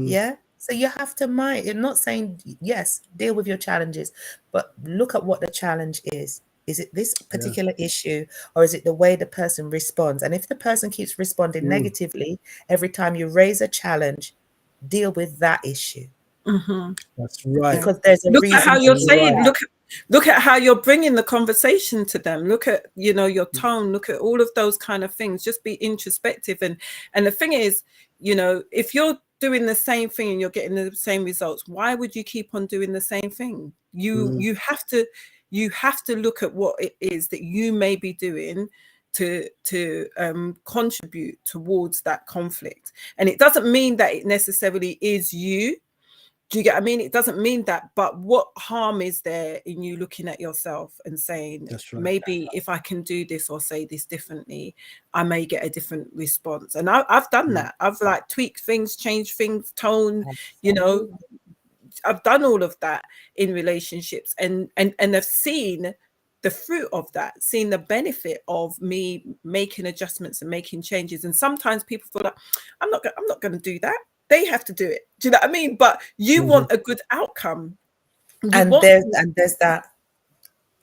Yeah. So you have to mind. You're not saying yes, deal with your challenges, but look at what the challenge is. Is it this particular issue, or is it the way the person responds? And if the person keeps responding negatively every time you raise a challenge, deal with that issue. Mm-hmm. That's right. Because there's a Look reason at how you're for saying. that. Look at how you're bringing the conversation to them. Look at your tone. Look at all of those kind of things. Just be introspective. And the thing is, if you're doing the same thing and you're getting the same results, why would you keep on doing the same thing? You have to look at what it is that you may be doing to contribute towards that conflict. And it doesn't mean that it necessarily is you. Do you get what I mean? It doesn't mean that, but what harm is there in you looking at yourself and saying, maybe if I can do this or say this differently, I may get a different response. And I've done that. I've tweaked things, changed things, tone, I've done all of that in relationships and I've seen the fruit of that, seen the benefit of me making adjustments and making changes. And sometimes people feel like, I'm not going to do that. They have to do it. Do you know what I mean? But you want a good outcome. There's that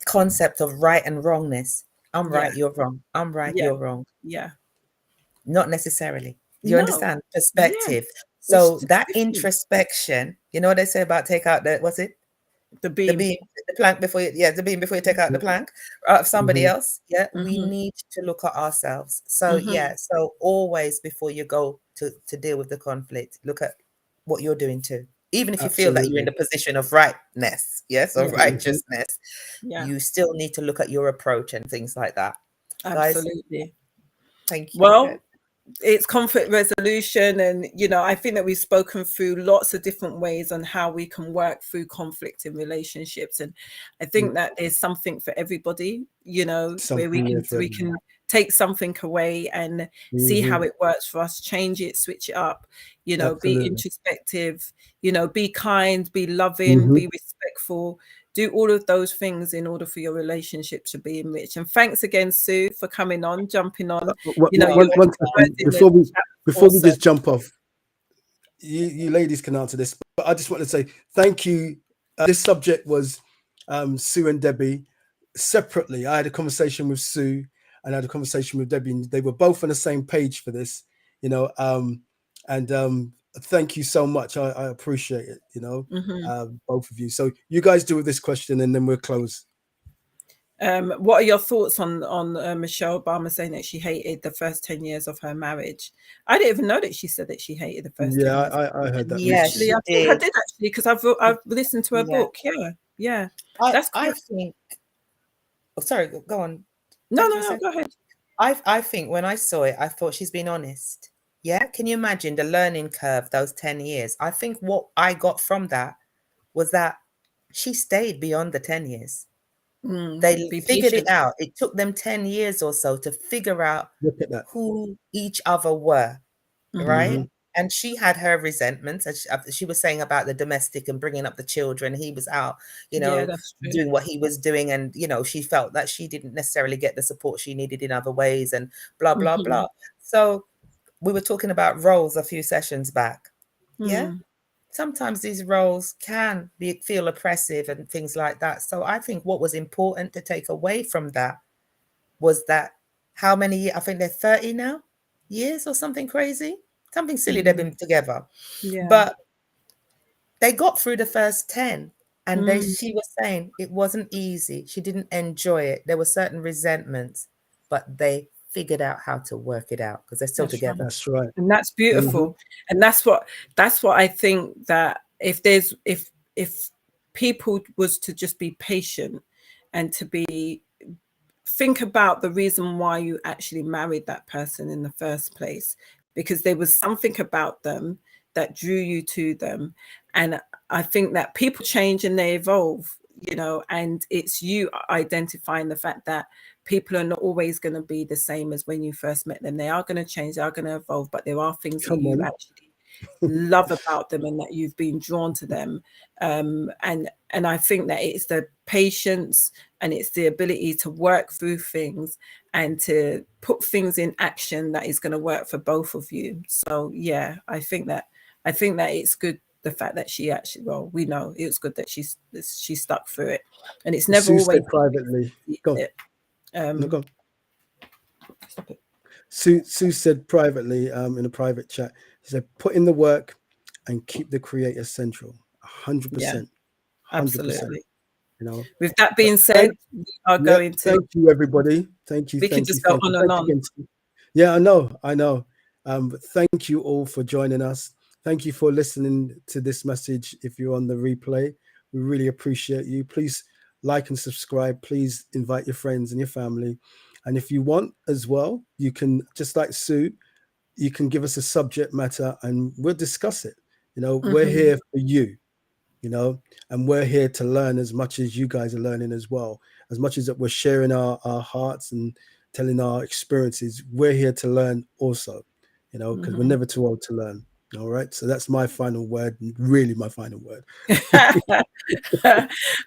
concept of right and wrongness. I'm right, you're wrong. I'm right, you're wrong. Yeah. Not necessarily. You understand? Perspective. Yeah. So that introspection, you know what they say about take out the, what's it? The beam, the plank before you take out the plank out of somebody else. Yeah. We need to look at ourselves. So so always before you go to deal with the conflict, look at what you're doing too. Even if you feel that you're in the position of rightness, or righteousness, you still need to look at your approach and things like that. Absolutely. Guys, thank you. Well, it's conflict resolution, and I think that we've spoken through lots of different ways on how we can work through conflict in relationships, and I think that there's something for everybody, where we can take something away and see how it works for us, change it, switch it up, you know, be introspective, you know, be kind, be loving, be respectful, do all of those things in order for your relationship to be enriched. And thanks again, Sue, for coming on, jumping on. You know, before we just jump off, you ladies can answer this, but I just want to say thank you. This subject was Sue and Debbie separately. I had a conversation with Sue and I had a conversation with Debbie, and they were both on the same page for this, you know, and thank you so much. I appreciate it, you know, both of you. So you guys do with this question and then we'll close. What are your thoughts on Michelle Obama saying that she hated the first 10 years of her marriage? I didn't even know that she said that she hated the first 10 years. I heard that. Yeah, actually, I think I did actually, because I've listened to her book. Yeah. That's I think. Oh, sorry, go on. No, go ahead. I think when I saw it, I thought she's been honest. Yeah, can you imagine the learning curve those 10 years? I think what I got from that was that she stayed beyond the 10 years. They figured it out. It took them 10 years or so to figure out who each other were, right? And she had her resentments, as she was saying about the domestic and bringing up the children. He was out, you know, doing what he was doing. And, you know, she felt that she didn't necessarily get the support she needed in other ways and blah, blah, blah. So we were talking about roles a few sessions back. Yeah. Sometimes these roles can feel oppressive and things like that. So I think what was important to take away from that was that how many, I think they're 30 now, years or something crazy, something silly they've been together. Yeah. But they got through the first 10 and she was saying it wasn't easy. She didn't enjoy it. There were certain resentments, but they figured out how to work it out because they're still together. Right. That's right. And that's beautiful. And that's what I think, that if people was to just be patient and to think about the reason why you actually married that person in the first place, because there was something about them that drew you to them. And I think that people change and they evolve, you know, and it's you identifying the fact that people are not always going to be the same as when you first met them. They are going to change, they are going to evolve, but there are things that you actually love about them and that you've been drawn to them. And I think that it's the patience and it's the ability to work through things and to put things in action that is going to work for both of you. So yeah, I think that it's good, the fact that she actually, well, we know it was good that she stuck through it, and it's never always privately. Go on. Go on. Sue said privately in a private chat, she said, put in the work and keep the creator central. 100%. Absolutely. You know, with that being said, we are going to thank you, everybody. Thank you. We can just go on and on. Yeah, I know. But thank you all for joining us. Thank you for listening to this message. If you're on the replay, we really appreciate you. Please like and subscribe. Please invite your friends and your family. And if you want as well, you can, just like Sue, you can give us a subject matter and we'll discuss it. You know, we're here for you, you know, and we're here to learn as much as you guys are learning as well. As much as that we're sharing our hearts and telling our experiences, we're here to learn also, you know, because we're never too old to learn. All right. So that's my final word, really my final word.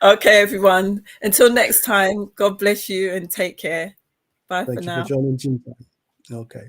Okay, everyone. Until next time, God bless you and take care. Bye for now. Thank you for joining Gym Time. Okay.